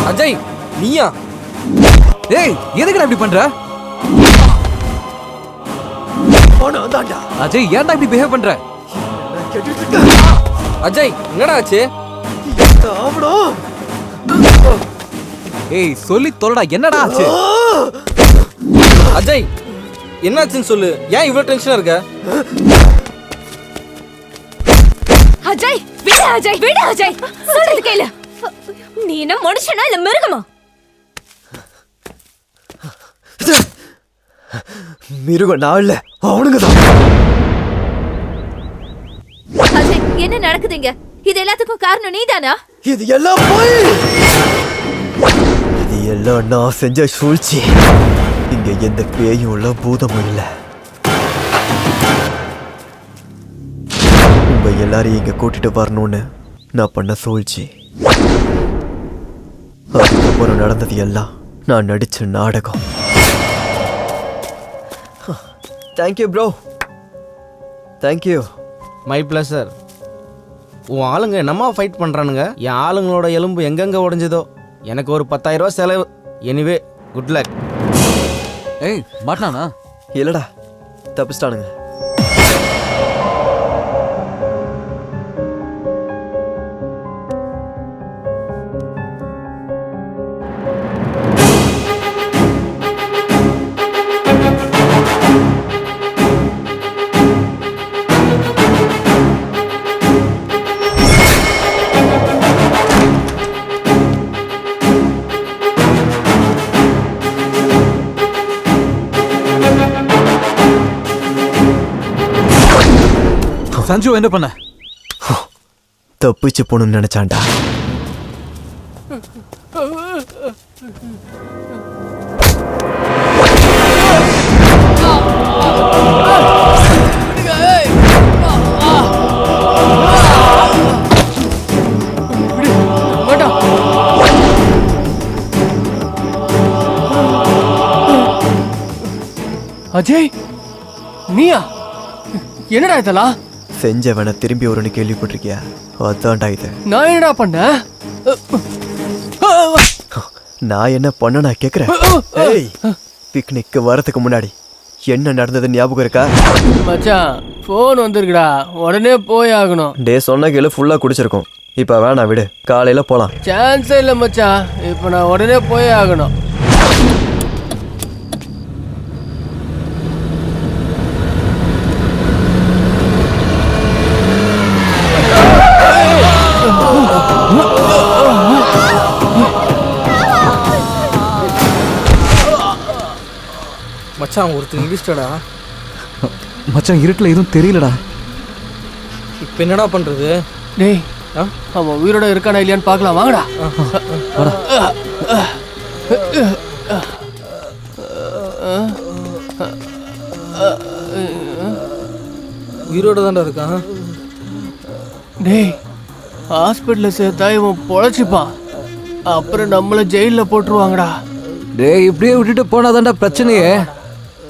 அஜய் நீயா? ஏய் எதுக்குடா இப்படி பண்ற? அஜய் ஏன்டா இப்படி பிஹேவ் பண்ற? அஜய் என்னடா ஆச்சு? ஏய் சொல்லி தொலைடா, என்னடா ஆச்சு? அஜய் என்னாச்சுன்னு சொல்லு. ஏன் இவ்வளவு டென்ஷனா இருக்க? அஜய் விடு, அஜய் விடு, அஜய் சொல்றது கேளு. நீ என்ன மனுஷனா இல்ல மிருகமா? மிருகம் நான் இல்ல, அவனுங்கதான். அஜய் என்ன நடக்குதுங்க? இது எல்லாத்துக்கும் காரணம் நீதானா? இது எல்லாம் போய், இது எல்லாம் நான் செஞ்ச சூழ்ச்சி. இங்க எந்த பேயும் இல்ல, பூதமும் இல்ல. உங்க எல்லாரையும் இங்க கூட்டிட்டு வரணும்னு நான் பண்ண சூழ்ச்சி. அதுக்கப்புறம் நடந்தது எல்லாம் நான் நடிச்ச நாடகம். Thank you bro, thank you. My pleasure. உன் ஆளுங்க என்னம்மா ஃபைட் பண்ணுறானுங்க? என் ஆளுங்களோட எலும்பு எங்கெங்கே உடைஞ்சதோ எனக்கு ஒரு 10,000 ரூபா செலவு. Anyway good luck. ஏய் மாட்டானா? இல்லடா, தப்பிச்சிட்டானுங்க. சஞ்சு என்ன பண்ண? தப்பிச்சு போகணும்னு நினைச்சான்டா. அஜய் நீயா? என்னடா இதெல்லாம்? செஞ்சவன திரும்பி வரும்னு கேள்விப்பட்டிருக்கியா? அதான்டா இது. நான் என்னடா பண்ணேன்? நான் என்ன பண்ண நான் கேக்குறேன். ஏய், பிக்னிக்கு வரதுக்கு முன்னாடி என்ன நடந்தது ஞாபகம் இருக்கா? மச்சான் போன் வந்திருக்குடா, உடனே போய் ஆகணும். டே சொன்ன கேளு, ஃபுல்லா குடிச்சிருக்கோம். இப்ப வேணாம் விடு, காலையில போலாம். சான்ஸே இல்லை மச்சான், இப்போ நான் உடனே போய் ஆகணும். மச்சான் ஒருத்தர் இங்கிலீஷ்டா. மச்சான் இருட்டில் எதுவும் தெரியலடா. இப்போ என்னடா பண்ணுறது? டேய் அவன் உயிரோட இருக்கானா இல்லையான்னு பார்க்கலாம், வாங்கடா. உயிரோட தான்டா இருக்கான். டேய் ஹாஸ்பிட்டலில் சேர்த்தா இவன் பொழைச்சிப்பான், அப்புறம் நம்மள ஜெயிலில் போட்டுருவாங்கடா. டேய் இப்படியே விட்டுட்டு போனாதான்டா பிரச்சனையே.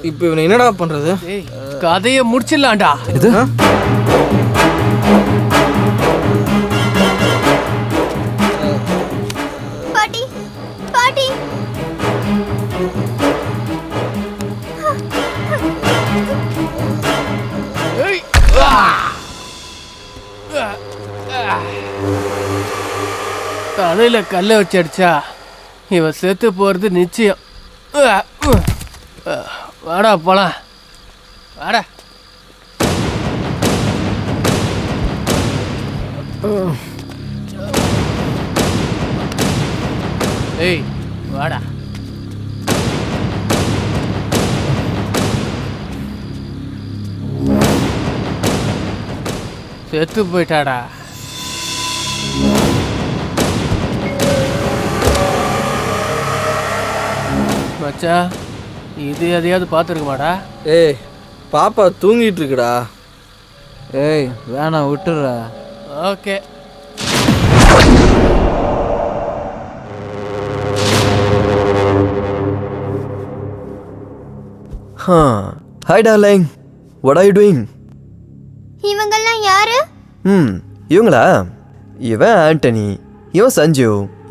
இப்போ இவனை என்னடா பண்றது? ஏய் கதையை முடிச்சிடலாம்டா. இது பாட்டி பாட்டி ஏய் தலையில கல்லை வச்சு அடிச்சா இவன் செத்து போறது நிச்சயம். வாடா போலாம் வாடா. ஏய் வாடா. செத்து போயிட்டாடா. மச்சா இது எதையாவது பார்த்துருக்குமாடா? ஏய் பாப்பா தூங்கிட்டு இருக்குடா. ஏய் வேணாம் விட்டுறா. Okay. Hi darling, what are you doing? இவங்கெல்லாம் யாரு? இவங்களா? இவன் ஆண்டனி, இவன் சஞ்சு,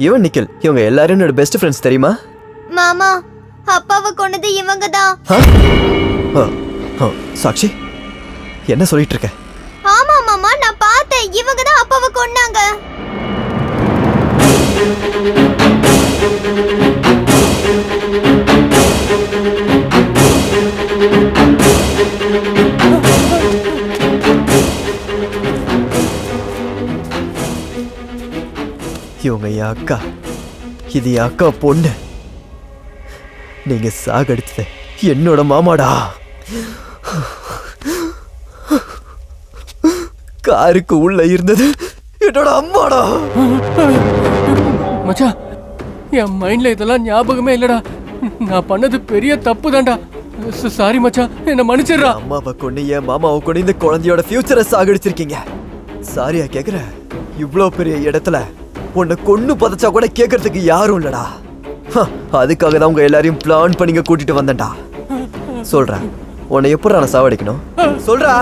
இவன் நிக்கில். இவங்க எல்லாரும் என்னோட பெஸ்ட் ஃப்ரெண்ட்ஸ் தெரியுமா? மாமா அப்பாவை கொன்னது இவங்க தான். சாக்ஷி என்ன சொல்லிட்டு இருக்க? ஆமா மாமா நான் பார்த்தேன், இவங்க தான் அப்பாவை கொன்னாங்க. இவங்க என் அக்கா, இது என் அக்கா பொண்ணு. நீங்க சாகடிச்சது என்னோட மாமாடா. காருக்கு உள்ள இருந்தது என்னோட அம்மாடா. மச்சான் என் மைண்ட்ல இதெல்லாம் ஞாபகமே இல்லடா. நான் பண்ணது பெரிய தப்பு தான்டா. சாரி மச்சான், என்ன மன்னிச்சிடுறா. அம்மாவை கொண்டு என் மாமாவை கொண்டு இந்த குழந்தையோட ஃபியூச்சரை சாகடிச்சிருக்கீங்க. சாரியா கேக்குற? இவ்வளோ பெரிய இடத்துல உன்னை கொன்னு பதச்சா கூட கேட்கறதுக்கு யாரும் இல்லடா. அதுக்காக தான் உங்க எல்லாரையும் பிளான் பண்ணிங்க கூட்டிட்டு வந்தேன்டா. சொல்றேன், உன்னை எப்படி நான் சாவடிக்கணும் சொல்றா.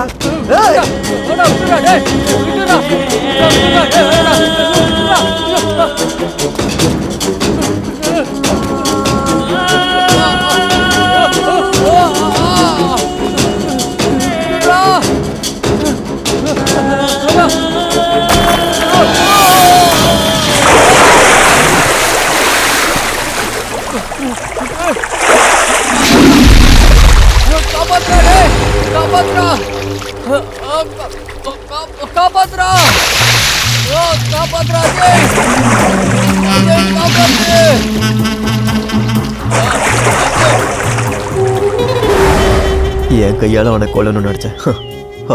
என் கையால அவனை கொல்லணும்னு நினைச்சேன்,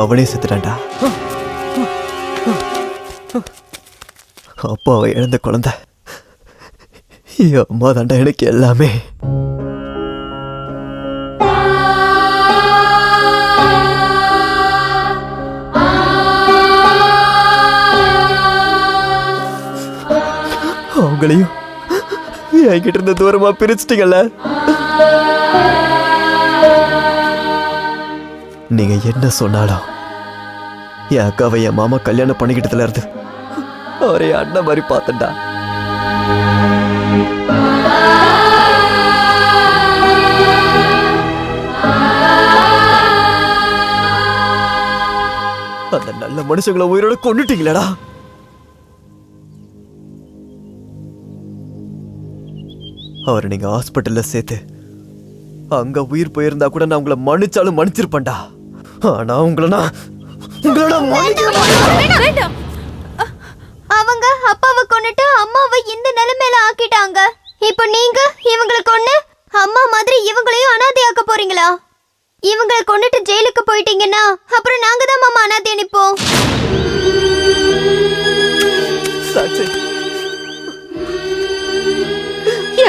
அவனே செத்துட்டான்டா. அப்பாவை இழந்த குழந்தை என் அம்மா தாண்டா எனக்கு எல்லாமே. அவங்களையும் என்கிட்ட இருந்த தூரமா பிரிச்சிட்டீங்கல்ல. நீங்க என்ன சொன்னாலும் என் அக்காவை என் மாமா கல்யாணம் பண்ணிக்கிட்டதுல இருந்து அவரை அண்ணன் மாதிரி பார்த்தண்டா. அந்த நல்ல மனுஷங்களை உயிரோட கொண்டுட்டீங்களடா. அவரை நீங்க ஹாஸ்பிட்டல்ல சேர்த்து அங்க உயிர் போயிருந்தா கூட நான் உங்களை மன்னிச்சாலும் மன்னிச்சிருப்பேன்டா. ஆனா அவங்க அப்பாவை கொன்னுட்டு அம்மாவை இந்த நிலைமையில ஆக்கிட்டாங்க. இப்போ நீங்க இவங்களை கொன்னு அம்மா மாதிரி இவங்களையும் அனாதையாக்க போறீங்களா? இவங்களை கொன்னுட்டு ஜெயிலுக்கு போயிட்டீங்கன்னா அப்புறம் நாங்க தான் மாமா அனாதை நிப்போம்.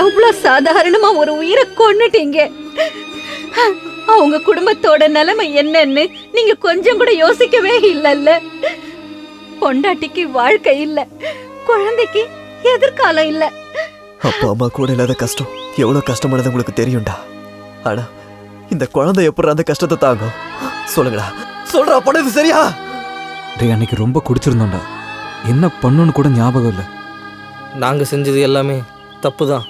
எவ்வளவு சாதாரணமா ஒரு உயிரை கொன்னுட்டீங்க. அவங்க குடும்பத்தோட நிலைமை என்னன்னு நீங்க கொஞ்சம் கூட யோசிக்கவே இல்லல்ல. பொண்டாட்டிக்கு வாழ்க்கை இல்ல, குழந்தைக்கு எதிர்காலம் இல்ல. அப்பா அம்மா கூட இல்லாத கஷ்டம் எவ்வளவு கஷ்டமானது உங்களுக்கு தெரியும்டா. ஆனா இந்த குழந்தை எப்படி அந்த கஷ்டத்தை தாங்கும்? சொல்லுங்கடா, சொல்றா, பண்ணது சரியா? டேய் அன்னைக்கு ரொம்ப குடிச்சிருந்தோம்டா, என்ன பண்ணுன்னு கூட ஞாபகம் இல்லை. நாங்கள் செஞ்சது எல்லாமே தப்பு தான்,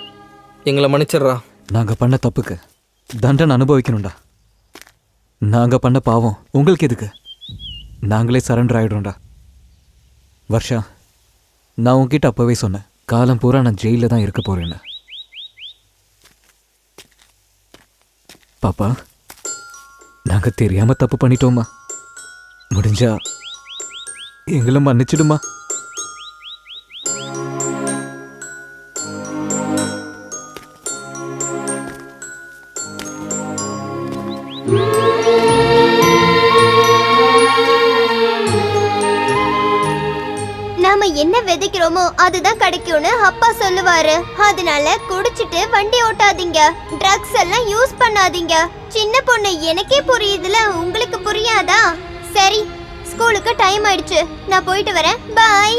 எங்களை மன்னிச்சிடுறா. நாங்க பண்ண தப்புக்கு தண்டனை அனுபவிக்கணும்டா. நாங்க பண்ண பாவம் உங்களுக்கு எதுக்கு? நாங்களே சரண்டர் ஆயிடுறோம்டா. வர்ஷா, நான் உன்கிட்ட அப்பவே சொன்னேன், காலம் பூரா நான் ஜெயில தான் இருக்க போறேன்னு. பாப்பா, நாங்க தெரியாம தப்பு பண்ணிட்டோமா? முடிஞ்சா எங்களை மன்னிச்சிடுமா? நாம என்ன விதைக்கிறோமோ அதுதான் கிடைக்கும்னு அப்பா சொல்லுவாரு. அதனால குடிச்சிட்டு வண்டி ஓட்டாதீங்க, ட்ரக்ஸ் எல்லாம் யூஸ் பண்ணாதீங்க. சின்ன பொண்ணு, எனக்கே புரியுதுல, உங்களுக்கு புரியாதா? சரி, ஸ்கூலுக்கு டைம் ஆயிடுச்சு, நான் போயிட்டு வரேன். பாய்.